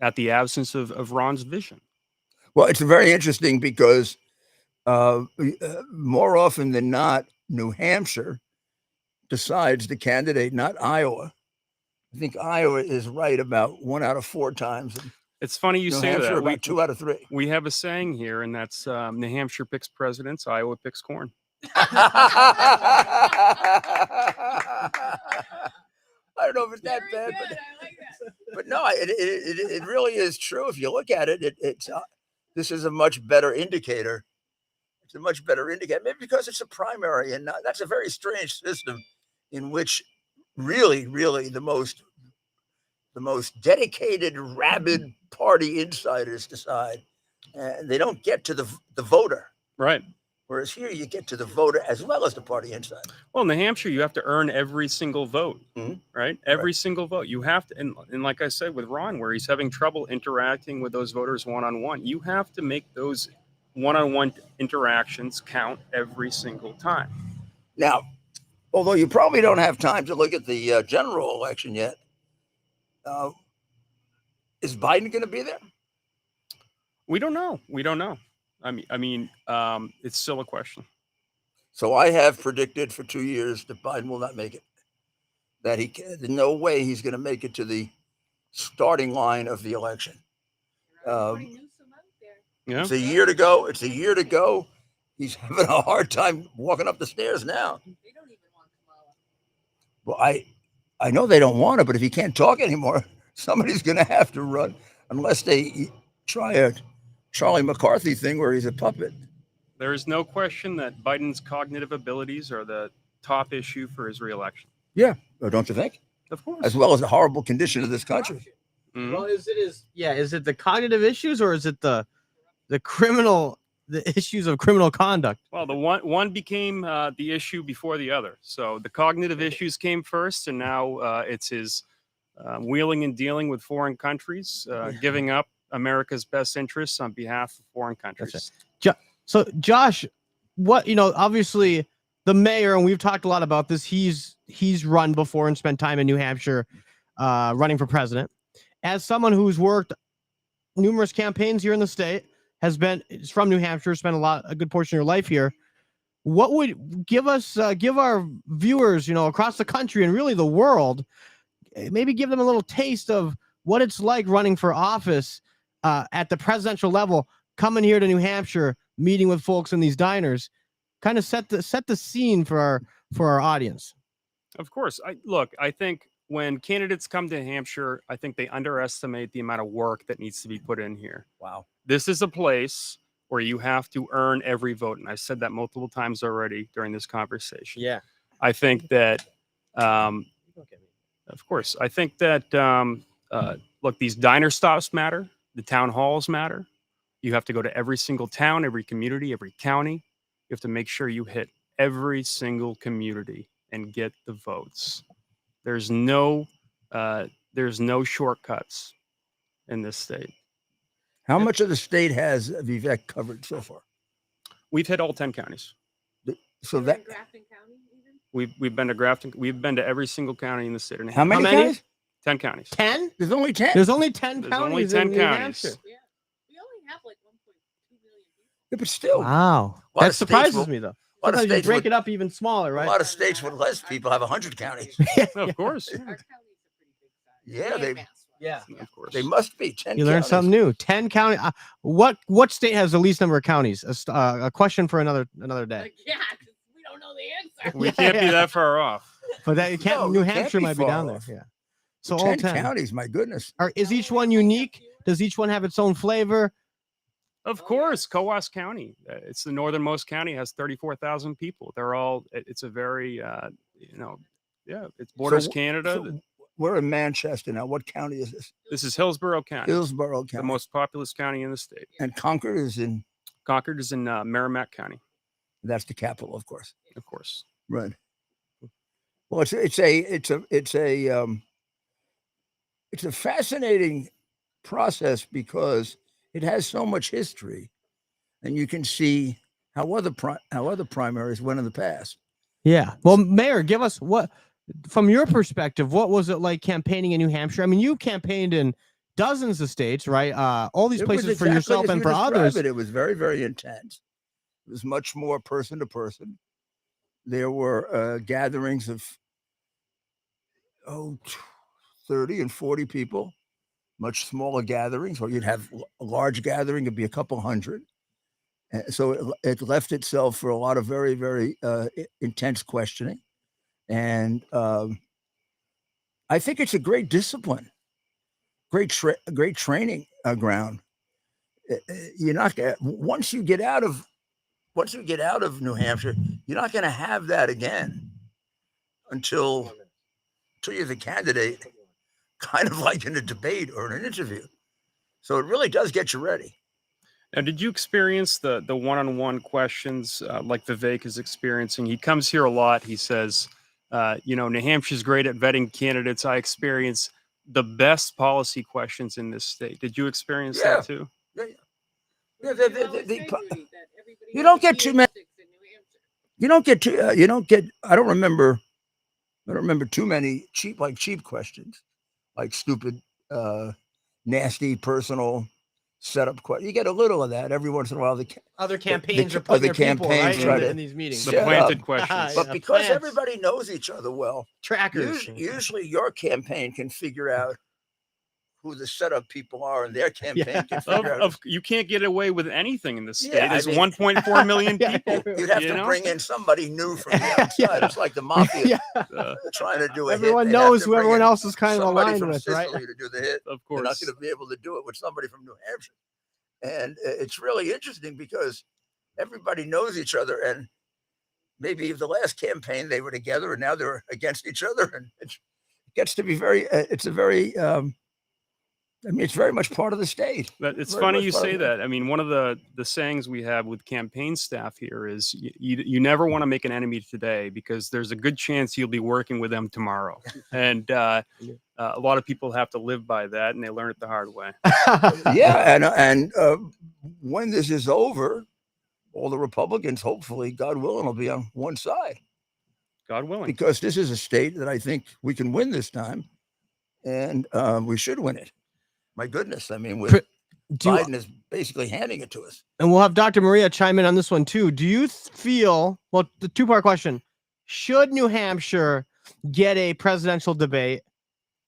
at the absence of Ron's vision. Well, it's very interesting because more often than not, New Hampshire decides the candidate, not Iowa. I think Iowa is right about 1 out of 4 times. It's funny you say that. About 2 out of 3. We have a saying here, and that's New Hampshire picks presidents, Iowa picks corn. I don't know if it's that bad, but I like that. But no, it really is true. If you look at it, this is a much better indicator. It's a much better indicator, maybe because it's a primary, and that's a very strange system in which really the most dedicated, rabid party insiders decide, and they don't get to the voter. Right. Whereas here, you get to the voter as well as the party insider. Well, in New Hampshire, you have to earn every single vote, right? Every single vote. You have to, and like I said with Ron, where he's having trouble interacting with those voters one-on-one, you have to make those one-on-one interactions count every single time. Now, although you probably don't have time to look at the general election yet, is Biden going to be there? We don't know. I mean, it's still a question. So I have predicted for 2 years that Biden will not make it. That there's no way he's going to make it to the starting line of the election. Yeah. It's a year to go. He's having a hard time walking up the stairs now. They don't even want Kamala. Well, I know they don't want it, but if he can't talk anymore, somebody's going to have to run, unless they try a Charlie McCarthy thing where he's a puppet. There is no question that Biden's cognitive abilities are the top issue for his reelection. Yeah, don't you think? Of course. As well as the horrible condition of this country. Mhm. Well, is it the cognitive issues, or is it the issues of criminal conduct? Well, the one became the issue before the other. So the cognitive issues came first, and now it's his wheeling and dealing with foreign countries, giving up America's best interests on behalf of foreign countries. So, Josh, obviously the mayor, and we've talked a lot about this, he's run before and spent time in New Hampshire running for president. As someone who's worked numerous campaigns here in the state, is from New Hampshire, spent a good portion of your life here, what would give our viewers, across the country and really the world, maybe give them a little taste of what it's like running for office at the presidential level, coming here to New Hampshire, meeting with folks in these diners, kind of set the scene for our audience. Of course. I think when candidates come to Hampshire, I think they underestimate the amount of work that needs to be put in here. Wow. This is a place where you have to earn every vote. And I said that multiple times already during this conversation. Yeah. I think that, of course, I think that, look, these diner stops matter. The town halls matter. You have to go to every single town, every community, every county. You have to make sure you hit every single community and get the votes. There's no shortcuts in this state. How much of the state has Vivek covered so far? We've hit all 10 counties. So You're that in Grafton County, even? We've been to Grafton. We've been to every single county in the state. how many many? counties? 10 counties. 10? There's only 10. There's only 10 There's counties only 10 in New counties. Hampshire. Yeah. We only have like 1.2 million people. Yeah, but still, Wow. A lot That of states surprises will- me, though. a lot of Sometimes you states break would- it up even smaller, a right? lot of states with less people have 100 counties. Of course. Our counties are pretty big size. Yeah, The they- advanced ones. Yeah. Of course. They must be 10 You learn counties. something new. 10 county. What state has the least number of counties? A question for another day. Like, yeah, 'cause we don't know the answer. We can't be that far off. But that can't. No, New you can't Hampshire be might be far down there. off. Yeah. So 10 all 10 counties, my goodness. Is each one unique? Does each one have its own flavor? Of course, Coas County. It's the northernmost county. Has 34,000 people. They're all. It's a very, it borders So- Canada. So we're in Manchester now. What county is this? This is Hillsborough County, Hillsborough the County. most populous county in the state. And Concord is in, Concord is in Merrimack County, that's the capital, of course. of course. Right. Well, it's a fascinating process because it has so much history, and you can see how other primaries went in the past. Yeah. Well, Mayor, give us from your perspective, what was it like campaigning in New Hampshire? I mean, you campaigned in dozens of states, right? All these It was places for exactly yourself as and you for describe others. It was very, very intense. It was much more person to person. There were gatherings of 30 and 40 people, much smaller gatherings, or you'd have a large gathering, it'd be a couple hundred. So it left itself for a lot of very, very intense questioning. And I think it's a great discipline. great training ground. You're not gonna once you get out of New Hampshire, you're not going to have that again until you're the candidate, kind of like in a debate or in an interview. So it really does get you ready. Now, did you experience the one-on-one questions like Vivek is experiencing? He comes here a lot. He says, New Hampshire's great at vetting candidates. I experience the best policy questions in this state. Did you experience that too? Yeah. You don't get too many. You don't get too. You don't get. I don't remember too many cheap questions, like stupid, nasty, personal setup questions. You get a little of that every once in a while. Other campaigns are putting their people right in these meetings. The planted questions. But because everybody knows each other well, trackers. Usually your campaign can figure out who the setup people are, and their campaign can figure out. You can't get away with anything in this state. There's 1.4 million people. You'd have to bring in somebody new from the outside. It's like the mafia trying to do a hit. Everyone knows who everyone else is kind of aligned with, right? To do the hit. Of course. They're not going to be able to do it with somebody from New Hampshire. And it's really interesting because everybody knows each other. And maybe the last campaign they were together and now they're against each other. And it gets to be it's very much part of the state. But it's funny you say that. I mean, one of the sayings we have with campaign staff here is you never want to make an enemy today because there's a good chance you'll be working with them tomorrow. And a lot of people have to live by that, and they learn it the hard way. And when this is over, all the Republicans, hopefully, God willing, will be on one side. God willing. Because this is a state that I think we can win this time, and we should win it. My goodness. I mean, Biden is basically handing it to us. And we'll have Dr. Maria chime in on this one too. Do you feel, well, the two-part question, should New Hampshire get a presidential debate?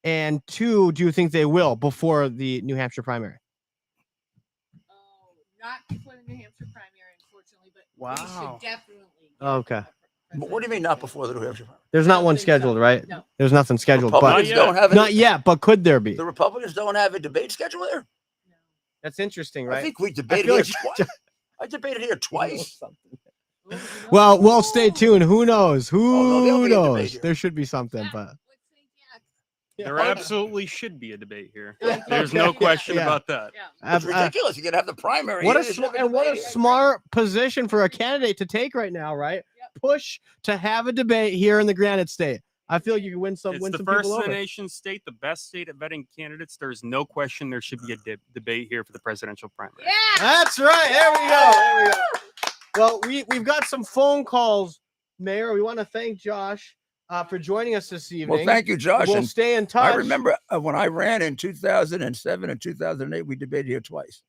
And two, do you think they will before the New Hampshire primary? Not before the New Hampshire primary, unfortunately, but we should definitely. Okay. But what do you mean not before the New Hampshire primary? There's not one scheduled, right? No. There's nothing scheduled. Republicans But don't have not yet, but could there be? The Republicans don't have a debate schedule there? No. That's interesting, right? I think we debated here twice. I debated here twice. Well, we'll stay tuned. Who knows? Who there'll be a knows? debate here. There should be something, but There absolutely should be a debate here. There's no question about that. It's ridiculous. You're going to have the primary. What a smart position for a candidate to take right now, right? Push to have a debate here in the Granite State. I feel like you can win some. It's the first in the nation state, the best state at vetting candidates. There's no question there should be a debate here for the presidential primary. Yeah, that's right. There we go. There we go. Well, we've got some phone calls, Mayor. We want to thank Josh for joining us this evening. Well, thank you, Josh. We'll stay in touch. I remember when I ran in 2007 and 2008, we debated here twice,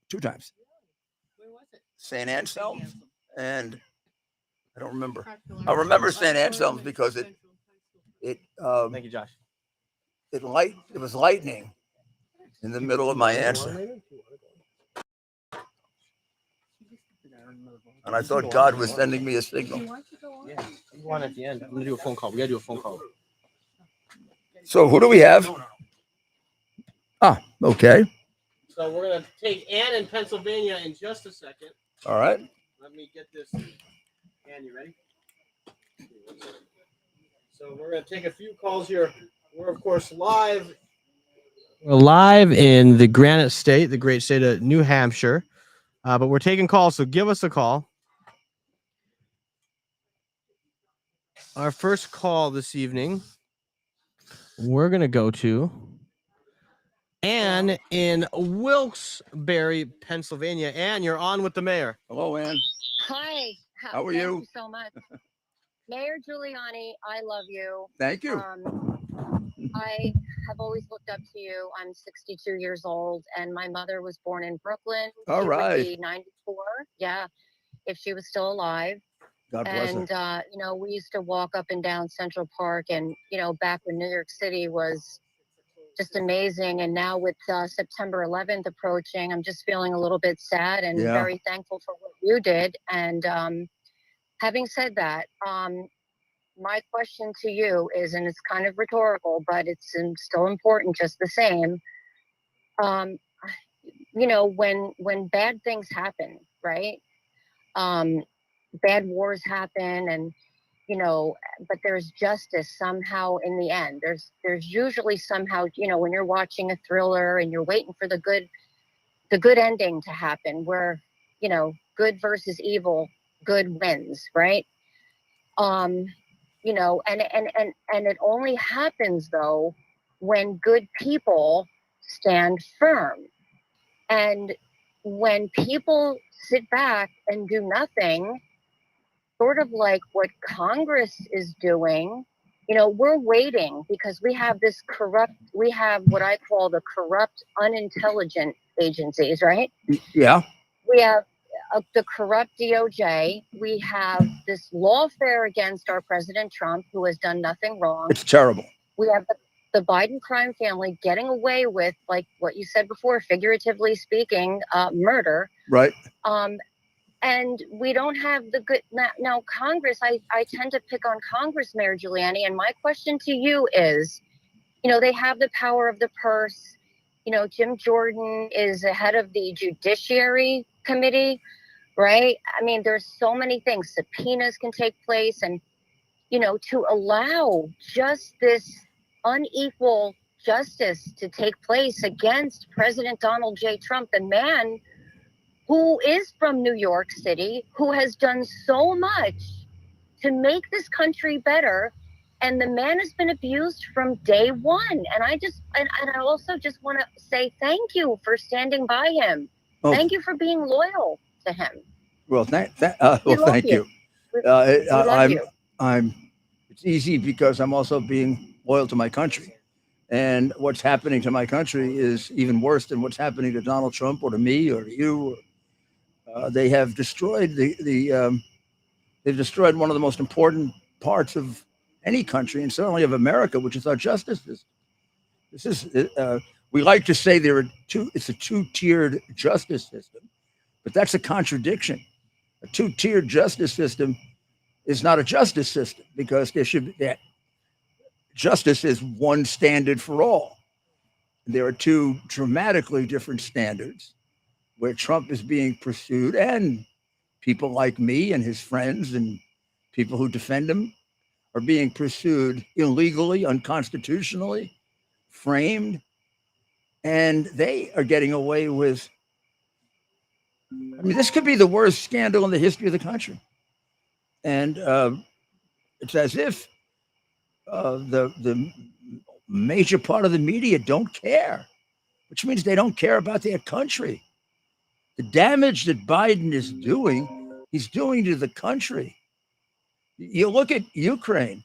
two times. Where was it? St. Anselm, and I don't remember. I remember St. Anselm's because Thank you, Josh. It was lightning in the middle of my answer, and I thought God was sending me a signal. Yeah, you want at the end. I'm gonna do a phone call. We gotta do a phone call. So who do we have? Okay. So we're gonna take Ann in Pennsylvania in just a second. All right. Let me get this. Ann, you ready? So we're gonna take a few calls here. We're of course live. We're live in the Granite State, the great state of New Hampshire, but we're taking calls. So give us a call. Our first call this evening, we're going to go to Ann in Wilkes-Barre, Pennsylvania. Ann, you're on with the mayor. Hello, Ann. Hi. How are Thank you? you so much. Mayor Giuliani, I love you. Thank you. I have always looked up to you. I'm 62 years old, and my mother was born in Brooklyn. All She right. would be 94. Yeah, if she was still alive. God bless her. And, we used to walk up and down Central Park and, back when New York City was just amazing. And now with September 11th approaching, I'm just feeling a little bit sad and very thankful for what you did. And having said that, my question to you is, and it's kind of rhetorical, but it's still important just the same. When bad things happen, right? Bad wars happen, and but there's justice somehow in the end. There's usually somehow, when you're watching a thriller and you're waiting for the good ending to happen, where good versus evil, good wins, right? And it only happens though when good people stand firm. And when people sit back and do nothing, sort of like what Congress is doing, we're waiting because we have what I call the corrupt, unintelligent agencies, right? Yeah. We have the corrupt DOJ. We have this lawfare against our President Trump, who has done nothing wrong. It's terrible. We have the Biden crime family getting away with, like what you said before, figuratively speaking, murder. Right. And we don't have the good now. Congress, I tend to pick on Congress, Mayor Giuliani, and my question to you is, they have the power of the purse. Jim Jordan is the head of the Judiciary Committee, right? I mean, there's so many things. Subpoenas can take place, and to allow just this unequal justice to take place against President Donald J. Trump, the man who is from New York City, who has done so much to make this country better. And the man has been abused from day one. And I also just want to say thank you for standing by him. Oh. Thank you for being loyal to him. Well, thank you. It's easy because I'm also being loyal to my country. And what's happening to my country is even worse than what's happening to Donald Trump or to me or to you. They have destroyed they've destroyed one of the most important parts of any country, and certainly of America, which is our justice system. This is we like to say it's a two-tiered justice system, but that's a contradiction. A two-tiered justice system is not a justice system, because justice is one standard for all. There are two dramatically different standards where Trump is being pursued, and people like me and his friends and people who defend him are being pursued illegally, unconstitutionally, framed, and they are getting away with. I mean, this could be the worst scandal in the history of the country. And it's as if the major part of the media don't care, which means they don't care about their country. The damage that Biden is doing, he's doing to the country. You look at Ukraine.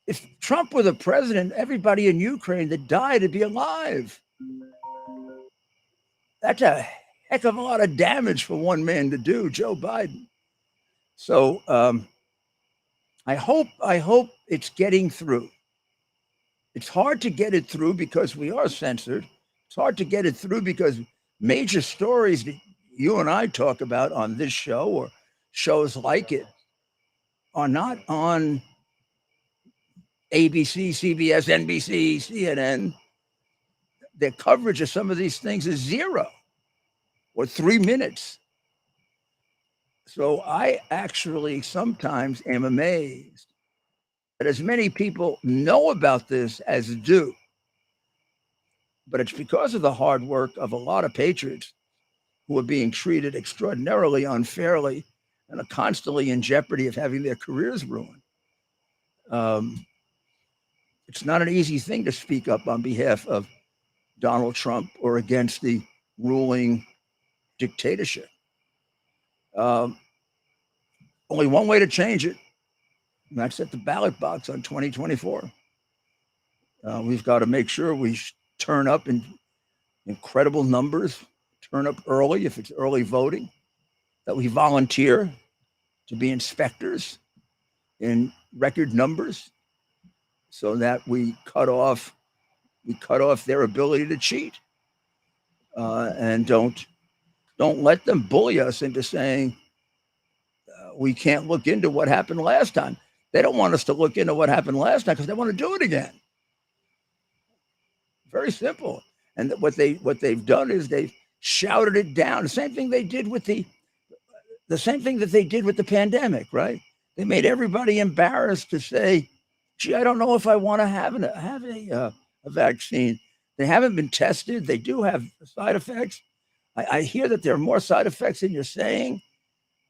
If Trump were the president, everybody in Ukraine that died would be alive. That's a heck of a lot of damage for one man to do, Joe Biden. So I hope it's getting through. It's hard to get it through because we are censored. It's hard to get it through because major stories that you and I talk about on this show or shows like it are not on ABC, CBS, NBC, CNN. Their coverage of some of these things is 0 or 3 minutes. So I actually sometimes am amazed that as many people know about this as do. But it's because of the hard work of a lot of patriots who are being treated extraordinarily unfairly and are constantly in jeopardy of having their careers ruined. It's not an easy thing to speak up on behalf of Donald Trump or against the ruling dictatorship. Only one way to change it, and that's at the ballot box on 2024. We've got to make sure we turn up in incredible numbers, turn up early if it's early voting, that we volunteer to be inspectors in record numbers so that we cut off their ability to cheat, and don't let them bully us into saying we can't look into what happened last time. They don't want us to look into what happened last night because they want to do it again. Very simple. And what they've done is they've shouted it down. The same thing they did with the same thing that they did with the pandemic, right? They made everybody embarrassed to say, "Gee, I don't know if I want to have a vaccine." They haven't been tested. They do have side effects. I hear that there are more side effects than you're saying.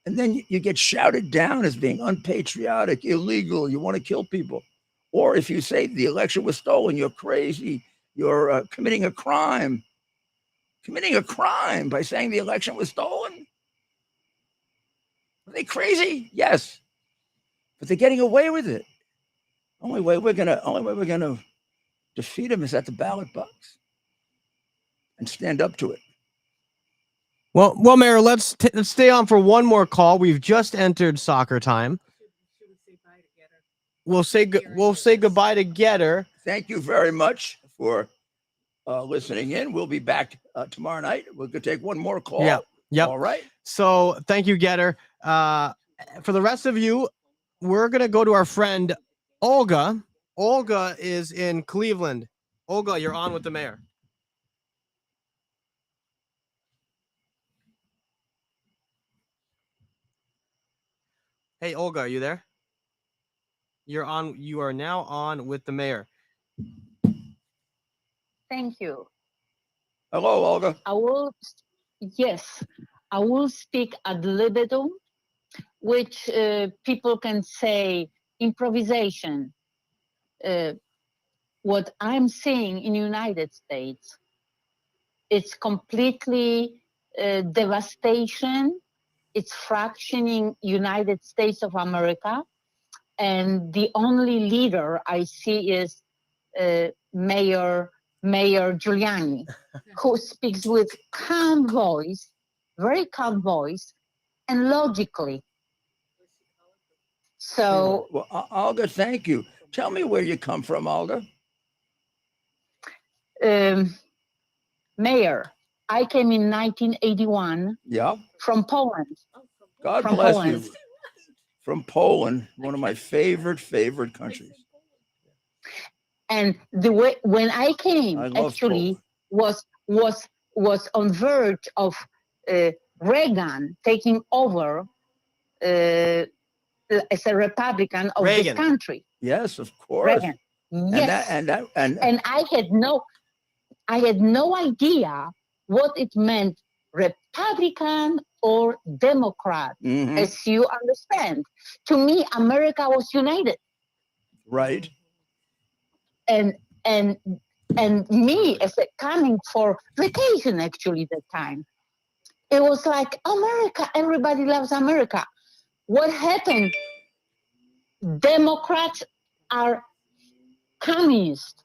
And then you get shouted down as being unpatriotic, illegal, you want to kill people. Or if you say the election was stolen, you're crazy, you're committing a crime. Committing a crime by saying the election was stolen? Are they crazy? Yes. But they're getting away with it. Only way we're gonna defeat them is at the ballot box and stand up to it. Well, Mayor, let's stay on for one more call. We've just entered soccer time. We'll say goodbye to Getter. Thank you very much for listening in. We'll be back tomorrow night. We're gonna take one more call. Yeah. All right. So thank you, Getter. For the rest of you, we're gonna go to our friend Olga. Olga is in Cleveland. Olga, you're on with the mayor. Hey, Olga, are you there? You're on. You are now on with the mayor. Thank you. Hello, Olga. I will speak ad libitum, which people can say improvisation. What I'm seeing in United States, it's completely devastation. It's fractioning United States of America. And the only leader I see is Mayor Giuliani, who speaks with calm voice, very calm voice, and logically. So, well, Olga, thank you. Tell me where you come from, Olga. Mayor, I came in 1981. Yeah. From Poland. God from bless Poland. you. From Poland, one of my favorite countries. And the way when I came, actually Poland. was on verge of Reagan taking over as a Republican of Reagan. this country. Yes, of course. Reagan. Yes. And I had no idea what it meant, Republican or Democrat, as you understand. To me, America was united. Right. And me as a coming for vacation actually that time, it was like America, everybody loves America. What happened? Democrats are communist.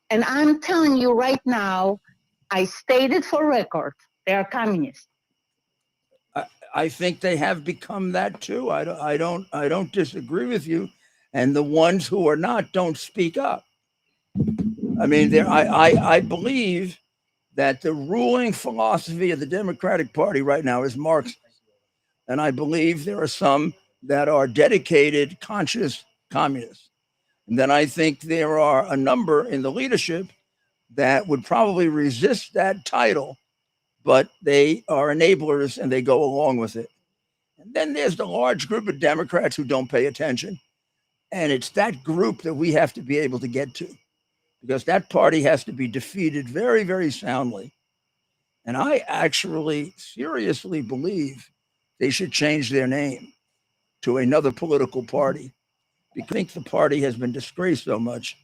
And I'm telling you right now, I stated for record, they are communist. I think they have become that too. I don't disagree with you. And the ones who are not don't speak up. I mean, I believe that the ruling philosophy of the Democratic Party right now is Marxist. And I believe there are some that are dedicated, conscious communists. And then I think there are a number in the leadership that would probably resist that title, but they are enablers and they go along with it. And then there's the large group of Democrats who don't pay attention. And it's that group that we have to be able to get to, because that party has to be defeated very, very soundly. And I actually seriously believe they should change their name to another political party, because I think the party has been disgraced so much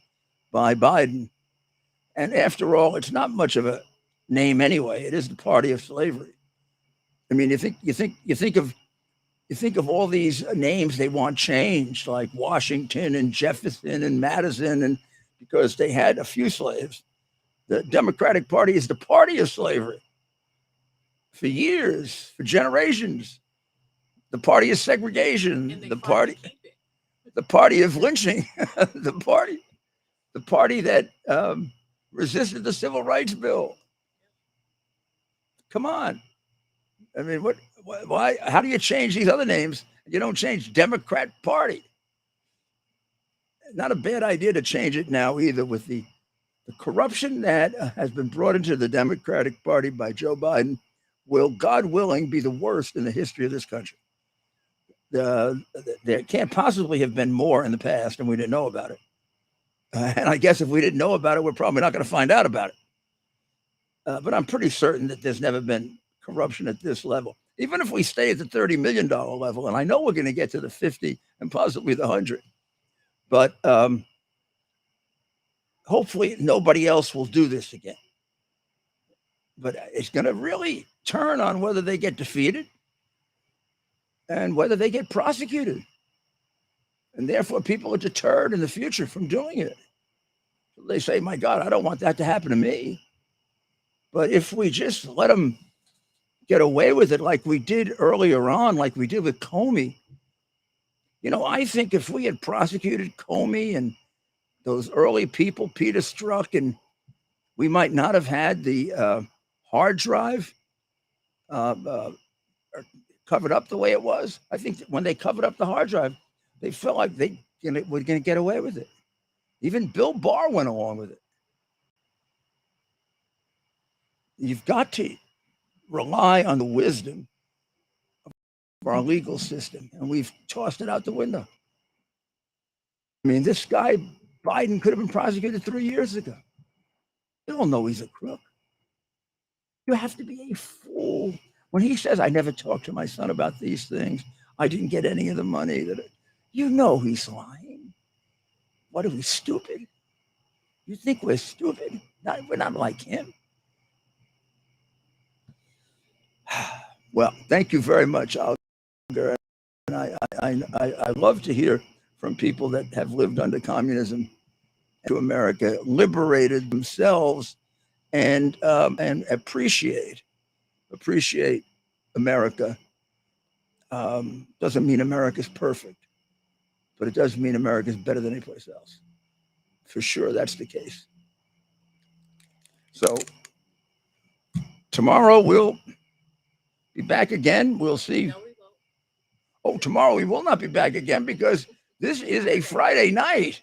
by Biden. And after all, it's not much of a name anyway. It is the party of slavery. I mean, you think of all these names they want changed, like Washington and Jefferson and Madison, and because they had a few slaves. The Democratic Party is the party of slavery. For years, for generations, the party of segregation, the party of lynching, the party that resisted the Civil Rights Bill. Come on. I mean, why, how do you change these other names? You don't change Democrat Party. not a bad idea to change it now either, with the corruption that has been brought into the Democratic Party by Joe Biden will, God willing, be the worst in the history of this country. There can't possibly have been more in the past, and we didn't know about it. And I guess if we didn't know about it, we're probably not going to find out about it. But I'm pretty certain that there's never been corruption at this level. Even if we stay at the $30 million level, and I know we're going to get to the 50 and possibly the 100, but hopefully nobody else will do this again. But it's going to really turn on whether they get defeated and whether they get prosecuted. And therefore, people are deterred in the future from doing it. They say, my God, I don't want that to happen to me. But if we just let them get away with it like we did earlier on, like we did with Comey, you know, I think if we had prosecuted Comey and those early people, Peter Strzok, and we might not have had the hard drive covered up the way it was. I think that when they covered up the hard drive, they felt like they were going to get away with it. Even Bill Barr went along with it. You've got to rely on the wisdom of our legal system, and we've tossed it out the window. I mean, this guy, Biden, could have been prosecuted 3 years ago. They all know he's a crook. You have to be a fool. When he says, I never talked to my son about these things, I didn't get any of the money, you know he's lying. What are we, stupid? You think we're stupid? We're not like him. Well, thank you very much, Alger. And I love to hear from people that have lived under communism to America, liberated themselves, and appreciate America. Doesn't mean America's perfect, but it does mean America's better than any place else. For sure, that's the case. So tomorrow we'll be back again. We'll see. No, we won't. Oh, tomorrow we will not be back again because this is a Friday night.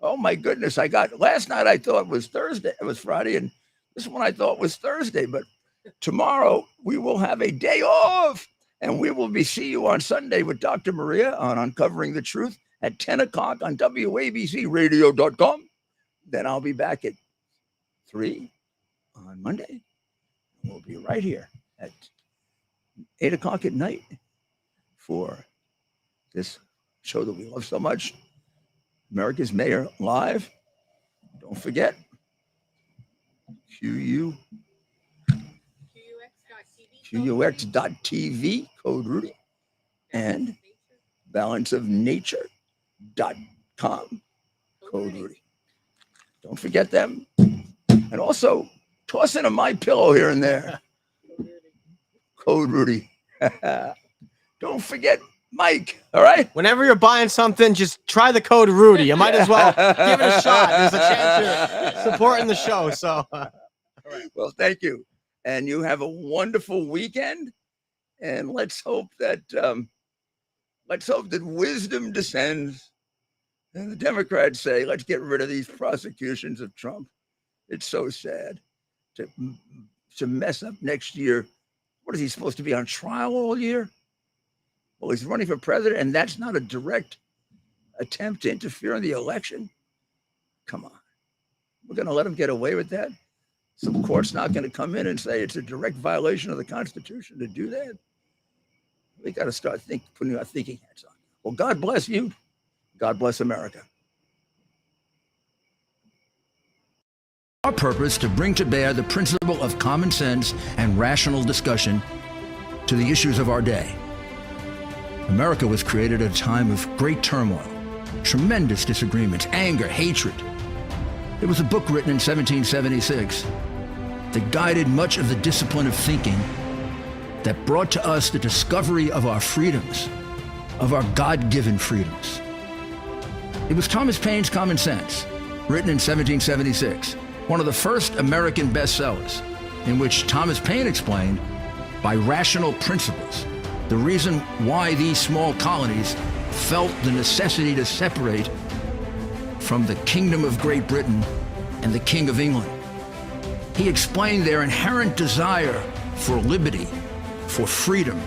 Oh my goodness. Last night I thought it was Thursday. It was Friday, and this one I thought was Thursday, but tomorrow we will have a day off, and we will see you on Sunday with Dr. Maria on Uncovering the Truth at 10 o'clock on WABCradio.com. Then I'll be back at 3 on Monday. We'll be right here at 8 o'clock at night for this show that we love so much, America's Mayor Live. Don't forget, QUX.TV, code Rudy, and balanceofnature.com, code Rudy. Don't forget them. And also, toss in a My Pillow here and there. Code Rudy. Don't forget Mike. All right. Whenever you're buying something, just try the code Rudy. You might as well give it a shot. There's a chance you're supporting the show. So, well, thank you, and you have a wonderful weekend. And let's hope that wisdom descends. And the Democrats say, let's get rid of these prosecutions of Trump. It's so sad to mess up next year. What is he supposed to be on trial all year? Well, he's running for president, and that's not a direct attempt to interfere in the election. Come on. We're going to let him get away with that? Some court's not going to come in and say it's a direct violation of the Constitution to do that. We got to start putting our thinking hats on. Well, God bless you. God bless America. Our purpose to bring to bear the principle of common sense and rational discussion to the issues of our day. America was created at a time of great turmoil, tremendous disagreements, anger, hatred. It was a book written in 1776 that guided much of the discipline of thinking that brought to us the discovery of our freedoms, of our God-given freedoms. It was Thomas Paine's Common Sense, written in 1776, one of the first American bestsellers, in which Thomas Paine explained, by rational principles, the reason why these small colonies felt the necessity to separate from the Kingdom of Great Britain and the King of England. He explained their inherent desire for liberty, for freedom,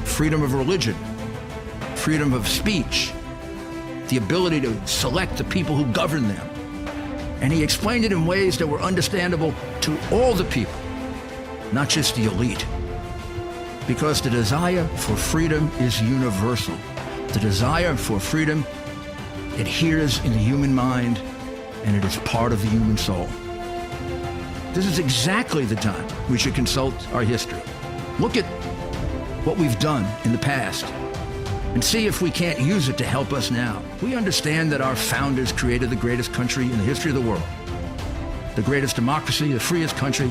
freedom of religion, freedom of speech, the ability to select the people who govern them. And he explained it in ways that were understandable to all the people, not just the elite. Because the desire for freedom is universal. The desire for freedom adheres in the human mind, and it is part of the human soul. This is exactly the time we should consult our history. Look at what we've done in the past and see if we can't use it to help us now. We understand that our founders created the greatest country in the history of the world, the greatest democracy, the freest country,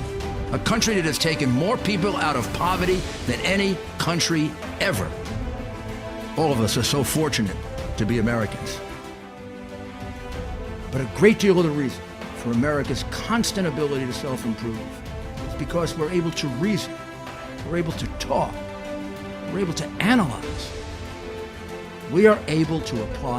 a country that has taken more people out of poverty than any country ever. All of us are so fortunate to be Americans. But a great deal of the reason for America's constant ability to self-improve is because we're able to reason, we're able to talk, we're able to analyze. We are able to apply